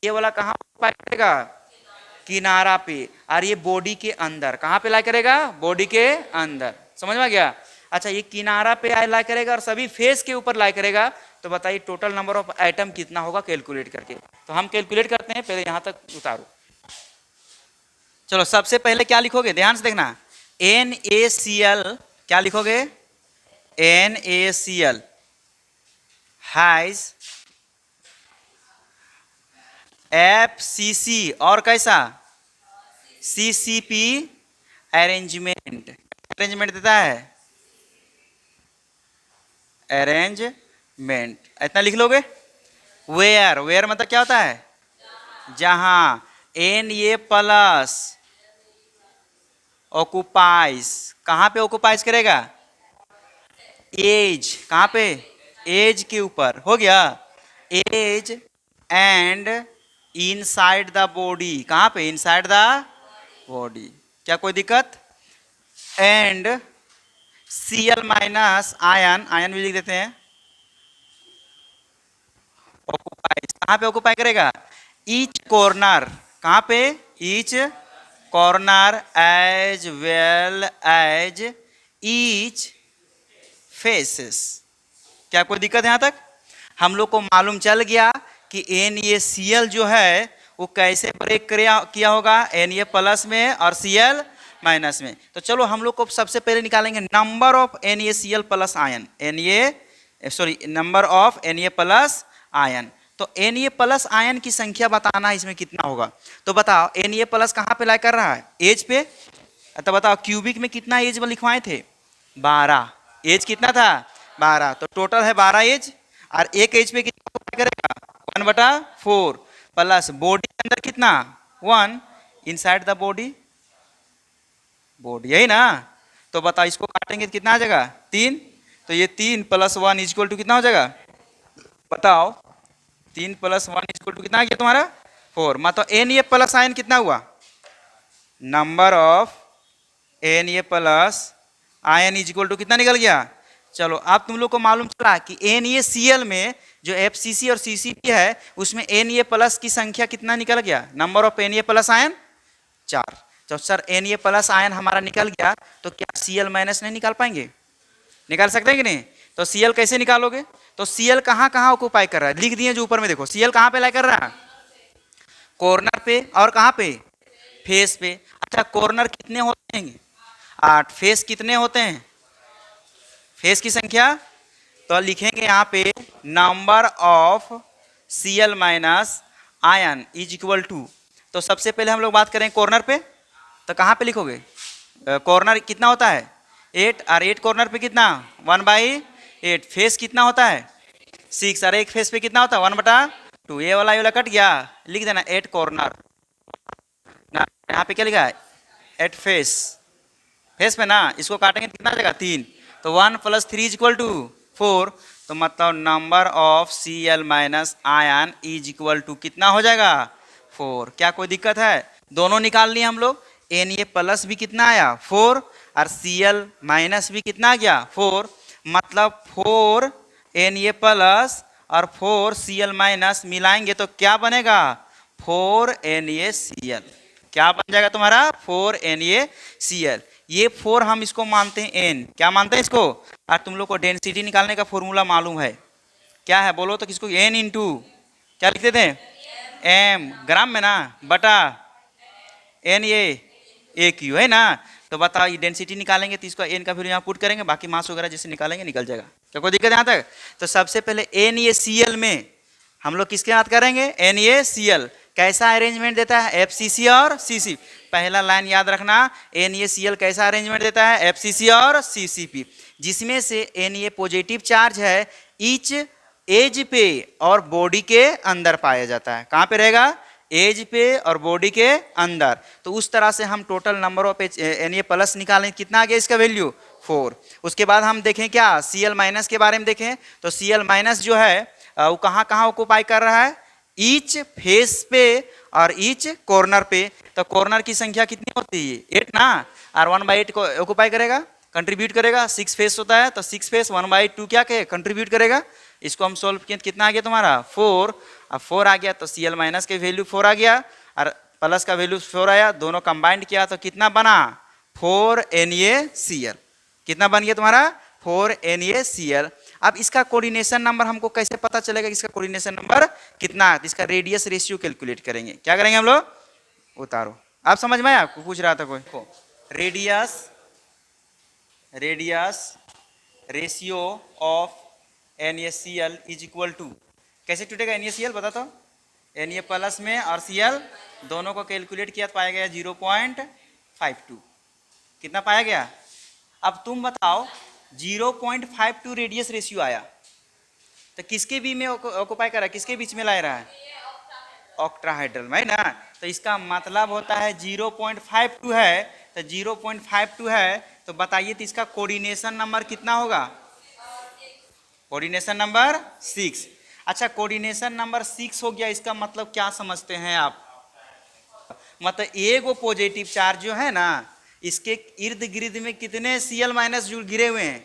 ये वाला कहाँ ऑक्युपाई करेगा, किनारा पे। और ये बॉडी के अंदर कहाँ पे लाई करेगा, बॉडी के अंदर, समझ में गया। अच्छा ये किनारा पे लाई करेगा और सभी फेस के ऊपर लाई करेगा। तो बताइए टोटल नंबर ऑफ एटम कितना होगा कैलकुलेट करके। तो हम कैलकुलेट करते हैं, पहले यहां तक उतारो। चलो सबसे पहले क्या लिखोगे, ध्यान से देखना, NaCl क्या लिखोगे, NaCl हैज FCC और कैसा CCP अरेंजमेंट, अरेंजमेंट देता है, अरेंजमेंट, इतना लिख लोगे। वेयर, वेयर मतलब क्या होता है, जहां Na प्लस ऑक्युपाइज, कहां पे ऑक्युपाइज करेगा, एज, कहां पे, एज के ऊपर, हो गया, edge and inside the body, कहां पे, इनसाइड द बॉडी, क्या कोई दिक्कत। And Cl minus ion, ion भी लिख देते हैं, ऑक्युपाइज, कहां पे ऑक्युपाई करेगा, ईच कॉर्नर, कहां पे, each corner as well as each faces. क्या कोई दिक्कत है यहां तक, हम लोग को मालूम चल गया कि NaCl जो है वो कैसे ब्रेक किया होगा, Na प्लस में और Cl माइनस में। तो चलो हम लोग को सबसे पहले निकालेंगे number of NaCl plus ion, number of Na plus ion. तो Na प्लस आयन की संख्या बताना है इसमें कितना होगा। तो बताओ Na प्लस कहाँ पे लाई कर रहा है, एज पे। तो बताओ क्यूबिक में कितना एज में लिखवाए थे, 12, एज कितना था 12, तो टोटल है 12 एज। और एक एज पे कितना करेगा, 1/4 प्लस बॉडी के अंदर कितना 1, इनसाइड द बॉडी, बॉडी यही ना। तो बताओ इसको काटेंगे तो कितना आ जाएगा 3, तो ये 3 + 1 इक्वल टू कितना हो जाएगा, बताओ 3 + 1 इक्वल टू कितना आ गया तुम्हारा 4। मतलब Na प्लस आयन कितना हुआ, number of N A plus ion is equal to कितना निकल गया। चलो अब तुम लोग को मालूम चला कि एन ए सी एल में जो एफ सी सी और सी सी पी है उसमें एन ए प्लस की संख्या कितना निकल गया, number of N A plus ion 4। तो sir N A plus ion हमारा निकल गया तो क्या सी एल माइनस नहीं निकाल पाएंगे, निकाल सकते हैं कि नहीं। तो सी एल कैसे निकालोगे, तो सी एल कहाँ कहाँ ऑक्यूपाई कर रहा है, लिख दिए जो ऊपर में देखो, सी एल कहाँ पे लाई कर रहा है, कॉर्नर पे और कहाँ पे, फेस पे। अच्छा कॉर्नर कितने होते हैं, 8, फेस कितने होते हैं, फेस की संख्या, तो लिखेंगे यहाँ पे number of C L minus ion is equal to, तो सबसे पहले हम लोग बात करें कॉर्नर पे, तो कहाँ पे लिखोगे, कॉर्नर कितना होता है 8, और 8 कॉर्नर पे कितना 1/8, फेस कितना होता है 6, और एक फेस पे कितना होता है 1/2, ये वाला कट गया, लिख देना 8 कॉर्नर ना, यहाँ पे क्या लिखा है 8 फेस, फेस पे ना, इसको काटेंगे कितना आ जाएगा 3, तो 1 + 3 इज इक्वल टू 4, तो मतलब number of C L minus ion is equal to कितना हो जाएगा 4। क्या कोई दिक्कत है, दोनों निकाल लिए हम लोग, एन ए प्लस भी कितना आया 4 और सी एल माइनस भी कितना आ गया 4, मतलब 4 एन ए प्लस और 4 सी एल माइनस मिलाएंगे तो क्या बनेगा 4 एन ए सी एल, क्या बन जाएगा तुम्हारा 4 एन ए सी एल। ये 4 हम इसको मानते हैं एन, क्या मानते हैं इसको, और तुम लोग को डेंसिटी निकालने का फॉर्मूला मालूम है, क्या है बोलो तो, किसको, एन इंटू क्या लिखते थे एम, ग्राम में ना, बटा एन ए क्यू है ना। तो बताओ ये डेंसिटी निकालेंगे तो इसको एन का फिर यहाँ पुट करेंगे, बाकी मास वगैरह जैसे निकालेंगे निकल जाएगा, क्या कोई दिक्कत यहाँ तक। तो सबसे पहले एन ए सी एल में हम लोग किसके बात करेंगे, एन ए सी एल कैसा अरेंजमेंट देता है एफ सी सी और सी सी, पहला लाइन याद रखना, एन ए सी एल कैसा अरेंजमेंट देता है एफ सी सी और सी सी पी, जिसमें से एन ए पॉजिटिव चार्ज है ईच एज पे और बॉडी के अंदर पाया जाता है, कहाँ पे रहेगा एज पे और बॉडी के अंदर। तो उस तरह से हम total number of N A plus निकालें, कितना आ गया इसका वैल्यू 4। उसके बाद हम देखें क्या सी एल माइनस के बारे में देखें, तो सी एल माइनस जो है वो कहाँ कहाँ ऑक्यूपाई कर रहा है, ईच फेस पे और ईच कॉर्नर पे। तो कॉर्नर की संख्या कितनी होती है 8 ना, और 1/8 को ऑक्यूपाई करेगा, कंट्रीब्यूट करेगा, 6 फेस होता है तो 6 फेस 1/2 क्या कहे कंट्रीब्यूट करेगा। इसको हम सोल्व किए कितना आ गया तुम्हारा 4, अब 4 आ गया तो सी एल माइनस के वैल्यू 4 आ गया और प्लस का वैल्यू 4 आया, दोनों कंबाइंड किया तो कितना बना 4 एन ए सी एल, कितना बन गया तुम्हारा 4 एन ए सी एल। अब इसका कोऑर्डिनेशन नंबर हमको कैसे पता चलेगा, इसका कोऑर्डिनेशन नंबर कितना है, इसका रेडियस रेशियो कैलकुलेट करेंगे, क्या करेंगे हम लोग, उतारो, आप समझ में आया, आपको पूछ रहा था कोई, radius ratio of N A C L is equal to, कैसे टूटेगा एन ए सी एल बता तो, एन ए प्लस में और सी एल दोनों को कैलकुलेट किया तो पाया गया 0.52, कितना पाया गया। अब तुम बताओ 0.52 रेडियस रेशियो आया तो किसके बीच में ऑक्यूपाई कर रहा है, किसके बीच में ला रहा है ऑक्टाहाइड्रल में ना, तो इसका मतलब होता है 0.52 है, तो 0.52 है तो बताइए तो इसका कोऑर्डिनेशन नंबर कितना होगा, कोऑर्डिनेशन नंबर 6। अच्छा कोऑर्डिनेशन नंबर 6 हो गया, इसका मतलब क्या समझते हैं आप, मतलब एगो पॉजिटिव चार्ज जो है ना इसके इर्द गिर्द में कितने सी एल माइनस जो गिरे हुए हैं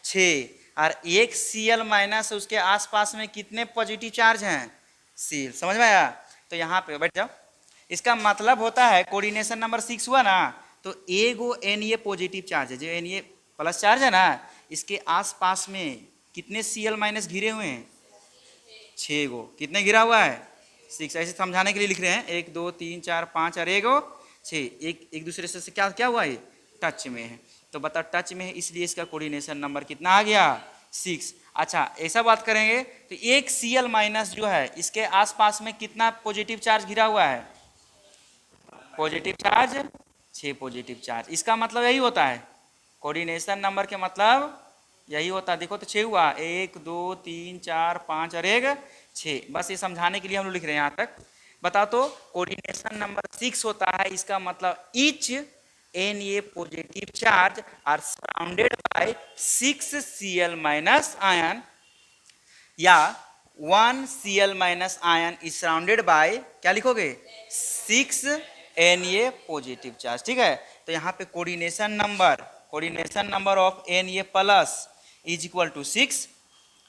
6, और एक सी एल माइनस उसके आसपास में कितने पॉजिटिव चार्ज हैं सी, समझ में आया। तो यहाँ पे बैठ जाओ, इसका मतलब होता है कोऑर्डिनेशन नंबर 6 हुआ ना, तो एगो एन ए पॉजिटिव चार्ज है, जो एन ए प्लस चार्ज है ना इसके आसपास में कितने सी एल माइनस घिरे हुए हैं 6 गो, कितने घिरा हुआ है 6, ऐसे समझाने के लिए लिख रहे हैं 1 2 3 4 5 और एगो 6, एक दूसरे से क्या क्या हुआ है टच में है, तो बता टच में है इसलिए इसका कोऑर्डिनेशन नंबर कितना आ गया 6। अच्छा ऐसा बात करेंगे तो एक सी एल माइनस जो है इसके आसपास में कितना पॉजिटिव चार्ज घिरा हुआ है, पॉजिटिव चार्ज 6 पॉजिटिव चार्ज, इसका मतलब यही होता है कोऑर्डिनेशन नंबर के मतलब यही होता है। देखो तो 6 हुआ, 1 2 3 4 5 और 1 6, बस ये समझाने के लिए हम लोग लिख रहे हैं यहाँ तक। बता तो कोऑर्डिनेशन नंबर 6 होता है, इसका मतलब each N A positive charge are surrounded by 6 C L minus ion, या 1 C L minus ion is surrounded by क्या लिखोगे 6 एन ए पॉजिटिव चार्ज, ठीक है। तो यहाँ पे coordination number of Na plus is equal to 6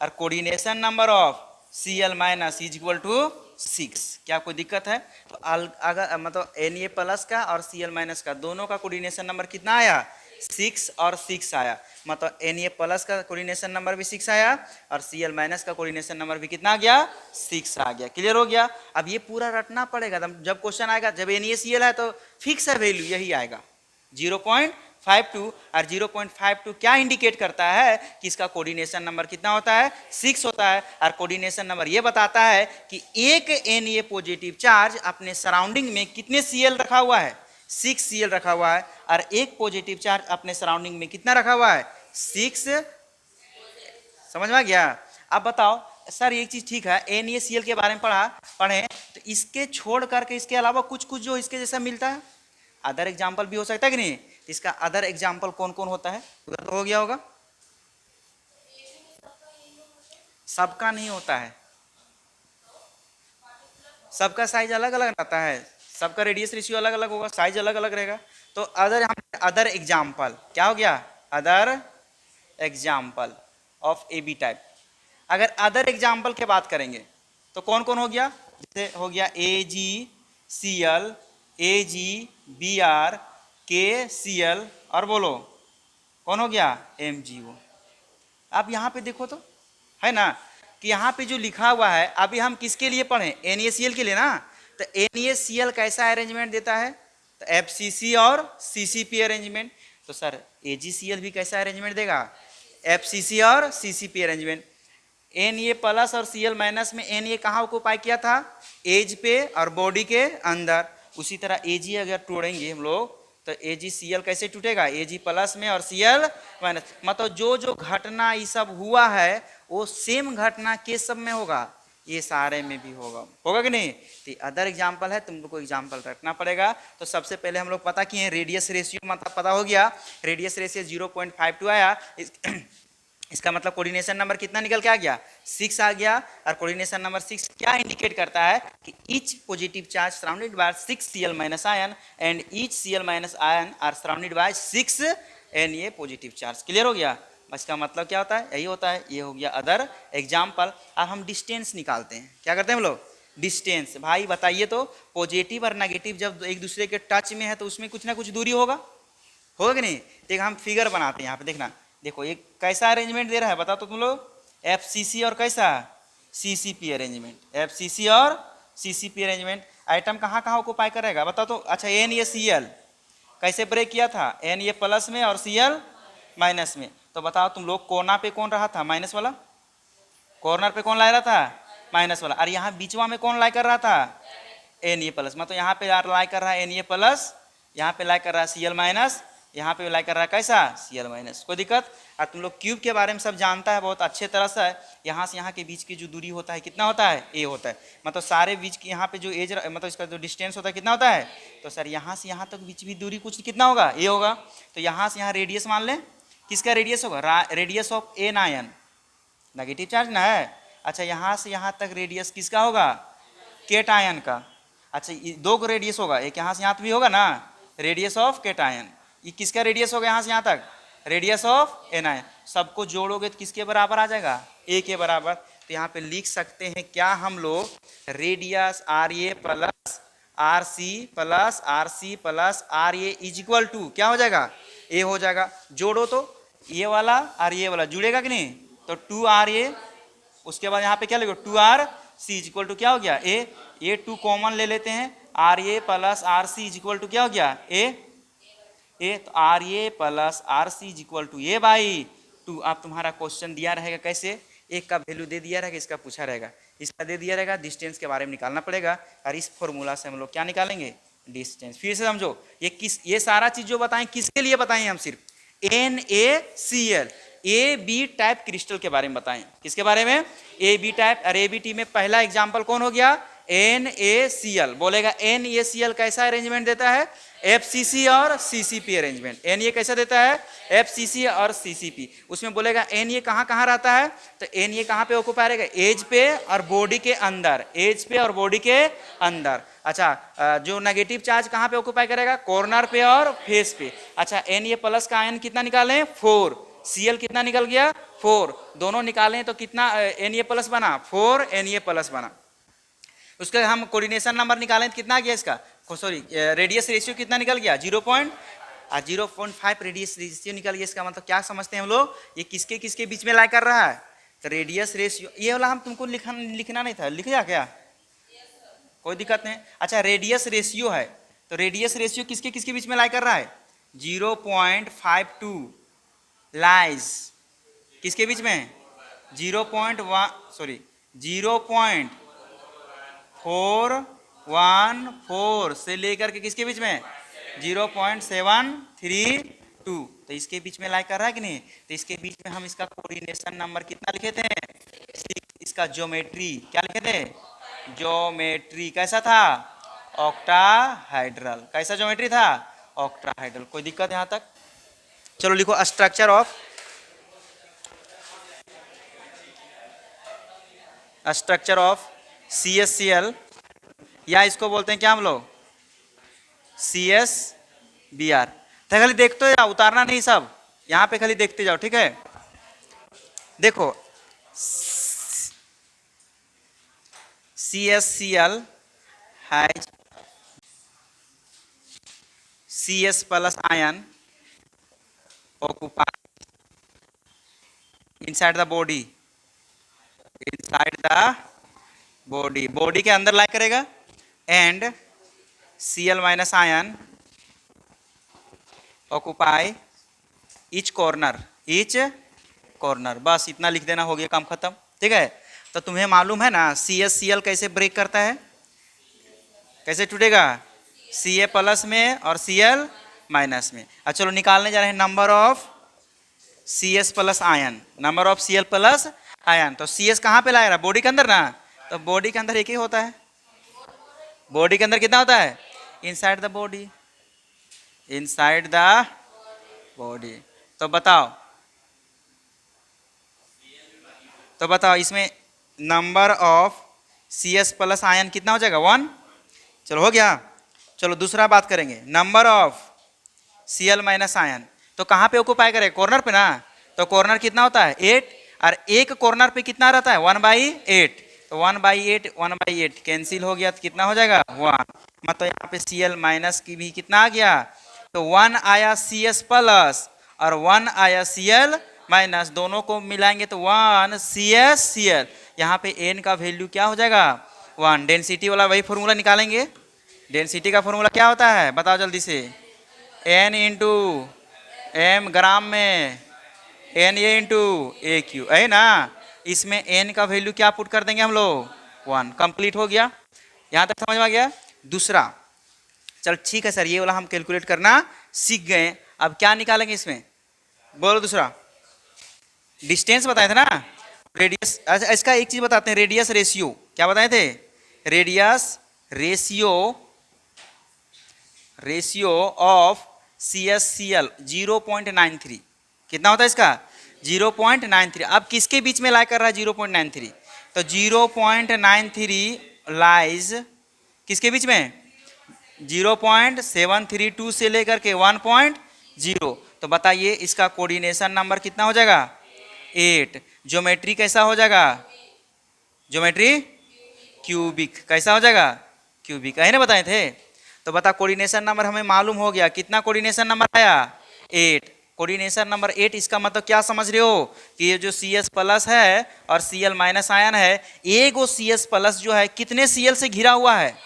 और coordination number of Cl minus is equal to 6। क्या कोई दिक्कत है? तो अगर मतलब Na प्लस का और Cl माइनस का दोनों का कोऑर्डिनेशन नंबर कितना आया? 6 और 6 आया। मतलब Na प्लस का कोऑर्डिनेशन नंबर भी 6 आया और Cl माइनस का कोऑर्डिनेशन नंबर भी कितना आ गया? 6 आ गया। क्लियर हो गया? अब ये पूरा रटना पड़ेगा। जब क्वेश्चन आएगा, जब NaCl है तो फिक्स है वैल्यू, यही आएगा 0.52 और 0.52 क्या इंडिकेट करता है कि इसका कोऑर्डिनेशन नंबर कितना होता है? 6 होता है। और कोऑर्डिनेशन नंबर ये बताता है कि एक Na पॉजिटिव चार्ज अपने सराउंडिंग में कितने Cl रखा हुआ है? 6 Cl रखा हुआ है। और एक पॉजिटिव चार्ज अपने सराउंडिंग में कितना रखा हुआ है? 6। समझ में आ गया? अब बताओ सर एक चीज ठीक है, NaCl के बारे में पढ़े तो इसके छोड़ करके इसके अलावा कुछ कुछ जो इसके जैसा मिलता है, अदर एग्जाम्पल भी हो सकता है कि नहीं? इसका अदर एग्जाम्पल कौन कौन होता है? तो हो गया होगा। सबका नहीं होता है, सबका साइज अलग अलग रहता है, सबका रेडियस रेशियो अलग अलग होगा, साइज अलग अलग रहेगा। तो अदर एग्जाम्पल क्या हो गया? Other example of AB type. अगर अदर एग्जाम्पल के बात करेंगे तो कौन कौन हो गया? जैसे हो गया AgCl, AgBr, KCl और बोलो कौन हो गया? MgO। अब यहाँ पे देखो तो है ना कि यहाँ पे जो लिखा हुआ है, अभी हम किसके लिए पढ़े? NaCl के लिए ना। तो NaCl कैसा अरेंजमेंट देता है? तो FCC और CCP अरेंजमेंट। तो सर AgCl भी कैसा अरेंजमेंट देगा? FCC और CCP अरेंजमेंट। Na प्लस और Cl माइनस में Na कहाँ ऑक्युपाई किया था? एज पे और बॉडी के अंदर। उसी तरह Ag अगर तोड़ेंगे हम लोग तो AgCl कैसे टूटेगा? Ag प्लस में और Cl माइनस। मतलब जो जो घटना ये सब हुआ है वो सेम घटना के सब में होगा, ये सारे में भी होगा कि नहीं? तो अदर एग्जाम्पल है, तुम लोग को एग्जाम्पल रखना पड़ेगा। तो सबसे पहले हम लोग पता किए रेडियस रेशियो, मतलब पता हो गया रेडियस रेशियो 0.52 आया। इसका मतलब कोऑर्डिनेशन नंबर कितना निकल के आ गया? 6 आ गया। और कोऑर्डिनेशन नंबर 6 क्या इंडिकेट करता है कि each positive charge surrounded by 6 Cl minus ion and each Cl minus ion are surrounded by 6 Na positive charge. Clear हो गया? इसका मतलब क्या होता है? यही होता है। ये हो गया अदर एग्जाम्पल। अब हम डिस्टेंस निकालते हैं। क्या करते हैं हम लोग? डिस्टेंस। भाई बताइए तो पॉजिटिव और नेगेटिव जब एक दूसरे के टच में है तो उसमें कुछ ना कुछ दूरी होगा कि नहीं? देख हम फिगर बनाते हैं यहाँ पे, देखना। देखो ये कैसा अरेंजमेंट दे रहा है बताओ तो तुम लोग? FCC और कैसा? CCP arrangement. FCC और CCP अरेंजमेंट। आइटम कहाँ कहाँ ऑक्युपाई करेगा बताओ तो? अच्छा NaCl कैसे ब्रेक किया था? Na प्लस में और Cl माइनस में। तो बताओ तुम लोग कोना पे कौन रहा था? माइनस वाला। कॉर्नर पे कौन ला रहा था? माइनस वाला। और यहाँ बीचवा में कौन लाई कर रहा था? Na plus. मतलब यहाँ पे यार लाई कर रहा है Na प्लस, यहाँ पे लाई कर रहा है Cl माइनस, यहाँ पे लाई कर रहा है कैसा? Cl minus. कोई दिक्कत? और तुम लोग क्यूब के बारे में सब जानता है बहुत अच्छे तरह से। यहाँ से यहाँ के बीच की जो दूरी होता है कितना होता है? A होता है। मतलब सारे बीच की यहाँ पे जो एज मतलब इसका जो डिस्टेंस होता है कितना होता है? तो सर यहाँ से यहाँ तक बीच भी दूरी कुछ कितना होगा? A होगा। तो यहाँ से यहाँ रेडियस मान लें, किसका रेडियस होगा? Radius of an ion, negative charge ना है। अच्छा यहाँ से यहाँ तक रेडियस किसका होगा? केट आयन का। अच्छा दो को रेडियस होगा, एक यहाँ से यहाँ तक भी होगा ना, रेडियस ऑफ केट आयन। ये किसका रेडियस होगा यहाँ से यहाँ तक? Radius of an ion. सबको जोड़ोगे तो किसके बराबर आ जाएगा? ए के बराबर। तो यहाँ पे लिख सकते हैं क्या हम लोग? Radius R A plus R C plus R A is equal to क्या हो जाएगा? ए हो जाएगा। जोड़ो तो ये वाला और ये वाला जुड़ेगा कि नहीं? तो 2RA, उसके बाद यहाँ पे क्या लगेगा? 2RC इज इक्वल टू क्या हो गया? ए। ये 2 कॉमन ले लेते हैं, RA plus RC is equal to क्या हो गया? ए। तो RA plus RC is equal to a by 2। अब तुम्हारा क्वेश्चन दिया रहेगा कैसे? एक का वैल्यू दे दिया रहेगा, इसका पूछा रहेगा, इसका दे दिया रहेगा, डिस्टेंस के बारे में निकालना पड़ेगा। और इस फॉर्मूला से हम लोग क्या निकालेंगे? डिस्टेंस। फिर से समझो, ये सारा चीज जो बताएं किसके लिए बताएं? हम सिर्फ NaCl AB टाइप क्रिस्टल के बारे में बताएं। किसके बारे में? AB type. और ABT में पहला एग्जांपल कौन हो गया? NaCl। बोलेगा NaCl कैसा अरेंजमेंट देता है? FCC और CCP अरेंजमेंट। Na कैसा देता है? FCC और CCP। उसमें बोलेगा Na कहाँ कहाँ रहता है, तो Na कहाँ पे ऑक्यूपाई रहेगा? एज पे और बॉडी के अंदर, एज पे और बॉडी के अंदर। अच्छा, जो नेगेटिव चार्ज कहाँ पे ऑक्यूपाई करेगा? कॉर्नर पे और फेस पे। अच्छा, Na प्लस का आयन कितना निकालें? 4। Cl कितना निकल गया? 4। दोनों निकालें तो कितना Na प्लस बना? 4 Na प्लस बना। उसका हम कोऑर्डिनेशन नंबर निकालें तो कितना आ गया इसका? सॉरी, रेडियस रेशियो कितना निकल गया? 0.5 रेडियस रेशियो निकल गया। इसका मतलब क्या समझते हैं हम लोग, ये किसके किसके बीच में लाई कर रहा है? तो रेडियस रेशियो, ये वाला हम तुमको लिखना नहीं था, लिख जा क्या? कोई दिक्कत नहीं। अच्छा, रेडियस रेशियो है, तो रेडियस रेशियो किसके किसके बीच में लाई कर रहा है? 0.52 लाइज किसके बीच में? 0.414 से लेकर के किसके बीच में? 0.732। तो इसके बीच में लाई कर रहा है कि नहीं? तो इसके बीच में हम इसका कोऑर्डिनेशन नंबर कितना लिखे थे? इसका ज्योमेट्री क्या लिखे थे? ज्योमेट्री कैसा था? ऑक्टाहाइड्रल। कैसा ज्योमेट्री था? ऑक्टाहाइड्रल। कोई दिक्कत यहां तक? चलो लिखो स्ट्रक्चर ऑफ CSCl, या इसको बोलते हैं क्या हम लोग? CSBr। तो खाली देखते जाओ, उतारना नहीं सब, यहां पे खाली देखते जाओ, ठीक है? देखो CSCl has CS plus ion occupied inside the body, inside the body, body के अंदर लाई करेगा, and Cl minus ion occupy each corner, बस इतना लिख देना, हो गया काम खत्म, ठीक है? तो तुम्हें मालूम है ना CSCl कैसे ब्रेक करता है, कैसे टूटेगा? Ca प्लस में और Cl माइनस में। अच्छा चलो निकालने जा रहे हैं number of CS plus ion, number of Cl plus ion. तो CS कहाँ पे लाया रहा? बॉडी के अंदर ना, तो बॉडी के अंदर एक ही होता है। बॉडी के अंदर कितना होता है? Inside the body, inside the body. तो बताओ इसमें number of CS plus ion कितना हो जाएगा? 1। चलो हो गया। चलो दूसरा बात करेंगे, number of Cl minus ion. तो कहाँ पे ऑक्यूपाई करे? कॉर्नर पे ना, तो कॉर्नर कितना होता है? 8, और एक कॉर्नर पे कितना रहता है? 1/8। तो 1/8 कैंसिल हो गया, तो कितना हो जाएगा? 1। मतलब यहाँ पे Cl माइनस की भी कितना आ गया? तो 1 आया CS प्लस और 1 आया Cl माइनस, दोनों को मिलाएंगे तो 1 CSCl। यहाँ पे n का वैल्यू क्या हो जाएगा? 1। डेंसिटी वाला वही फॉर्मूला निकालेंगे। डेंसिटी का फॉर्मूला क्या होता है? बताओ जल्दी से। n इंटू m ग्राम में Na इंटू AQ, है ना? इसमें n का वैल्यू क्या पुट कर देंगे हम लोग? 1। कंप्लीट हो गया, यहाँ तक समझ में आ गया? दूसरा, चल ठीक है सर, ये वाला हम कैलकुलेट करना सीख गए, अब क्या निकालेंगे इसमें? बोलो दूसरा। डिस्टेंस बताए थे ना, रेडियस। अच्छा इसका एक चीज बताते हैं, रेडियस रेशियो। क्या बताए थे? Radius ratio of CSCl 0.93। कितना होता है इसका? 0.93। अब किसके बीच में लाई कर रहा है 0.93? तो 0.93 लाइज किसके बीच में? 0.732 से लेकर के 1.0। तो बताइए इसका कोऑर्डिनेशन नंबर कितना हो जाएगा? 8। ज्योमेट्री कैसा हो जाएगा? Geometry cubic. कैसा हो जाएगा? क्यूबिक, है ना, बताए थे। तो बता कोऑर्डिनेशन नंबर हमें मालूम हो गया, कितना कोऑर्डिनेशन नंबर आया? 8। कोऑर्डिनेशन नंबर 8, इसका मतलब क्या समझ रहे हो कि ये जो CS प्लस है और Cl माइनस आयन है, एक वो CS प्लस जो है कितने Cl से घिरा हुआ है?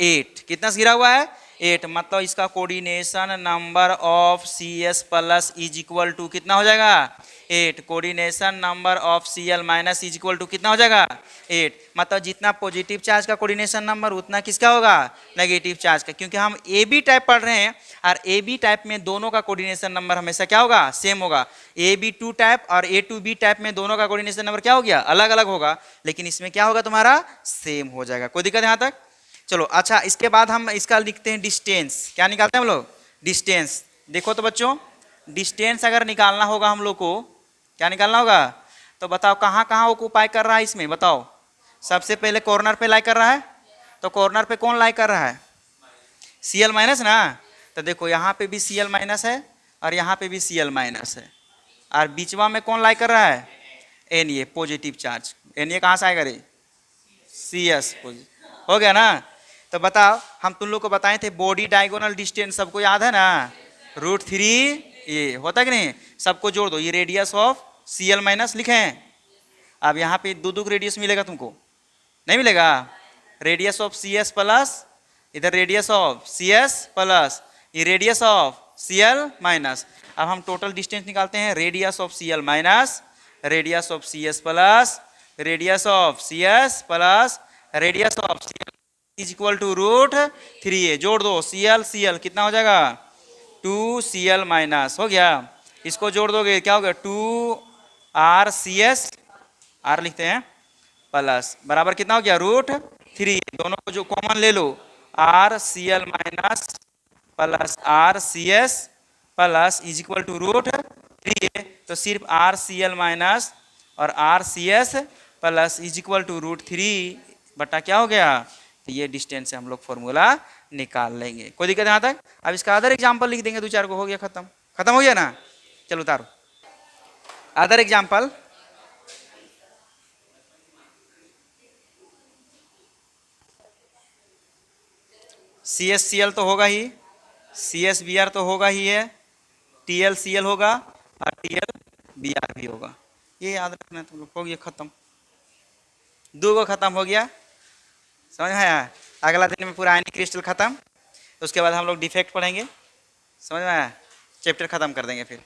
8। कितना से घिरा हुआ है? 8। मतलब इसका coordination number of CS plus is equal to कितना हो जाएगा? 8। Coordination number of Cl minus is equal to कितना हो जाएगा? 8। मतलब जितना पॉजिटिव चार्ज का कोऑर्डिनेशन नंबर उतना किसका होगा? नेगेटिव चार्ज का। क्योंकि हम AB टाइप पढ़ रहे हैं और AB टाइप में दोनों का कोऑर्डिनेशन नंबर हमेशा क्या होगा? सेम होगा। AB2 टाइप और A2B टाइप में दोनों का कोऑर्डिनेशन नंबर क्या हो गया? अलग अलग होगा, लेकिन इसमें क्या होगा तुम्हारा? सेम हो जाएगा। कोई दिक्कत यहाँ तक? चलो अच्छा, इसके बाद हम इसका लिखते हैं डिस्टेंस। क्या निकालते हैं हम लोग? डिस्टेंस। देखो तो बच्चों, डिस्टेंस अगर निकालना होगा हम लोग को, क्या निकालना होगा? तो बताओ कहाँ कहाँ ऑक्यूपाई कर रहा है इसमें, बताओ। सबसे पहले कॉर्नर पे लाई कर रहा है, तो कॉर्नर पे कौन लाई कर रहा है? Cl माइनस ना। तो देखो यहाँ पे भी Cl माइनस है और यहाँ पे भी Cl माइनस है, और बीचवा में कौन लाई कर रहा है? Na positive charge. Na कहाँ से आएगा रे? Cs positive. हो गया ना? तो बताओ, हम तुम लोग को बताए थे बॉडी डायगोनल डिस्टेंस, सबको याद है ना? √3 ये होता है कि नहीं? सबको जोड़ दो, ये रेडियस ऑफ Cl माइनस लिखे हैं। अब यहाँ पे दो दो रेडियस मिलेगा तुमको, नहीं मिलेगा? रेडियस ऑफ Cs प्लस, इधर रेडियस ऑफ Cs प्लस, ये रेडियस ऑफ Cl माइनस। अब हम टोटल डिस्टेंस निकालते हैं, radius of Cl minus, radius of Cs plus, radius of Cs plus radius of Cl is equal to √3a। जोड़ दो, Cl कितना हो जाएगा? 2Cl minus. हो गया? इसको जोड़ दोगे क्या हो गया? 2RCs, R लिखते हैं, प्लस बराबर कितना हो गया? √3। दोनों को जो कॉमन ले लो, RCl minus plus RCs plus is equal to √3। तो सिर्फ RCl माइनस और RCs plus is equal to √3 बटा क्या हो गया? तो ये डिस्टेंस से हम लोग फॉर्मूला निकाल लेंगे। कोई दिक्कत यहाँ तक? अब इसका अदर एग्जाम्पल लिख देंगे, दो चार को, हो गया खत्म। खत्म हो गया ना? चलो उतारो अदर एग्जाम्पल। CsCl तो होगा ही, CsBr तो होगा ही है, TlCl होगा और TlBr भी होगा। ये याद रखना तुम लोग। हो गया खत्म, दो को खत्म हो गया, समझ में आया? अगला दिन में पूरा आयनिक क्रिस्टल खत्म, उसके बाद हम लोग डिफेक्ट पढ़ेंगे, समझ में आया? चैप्टर खत्म कर देंगे फिर।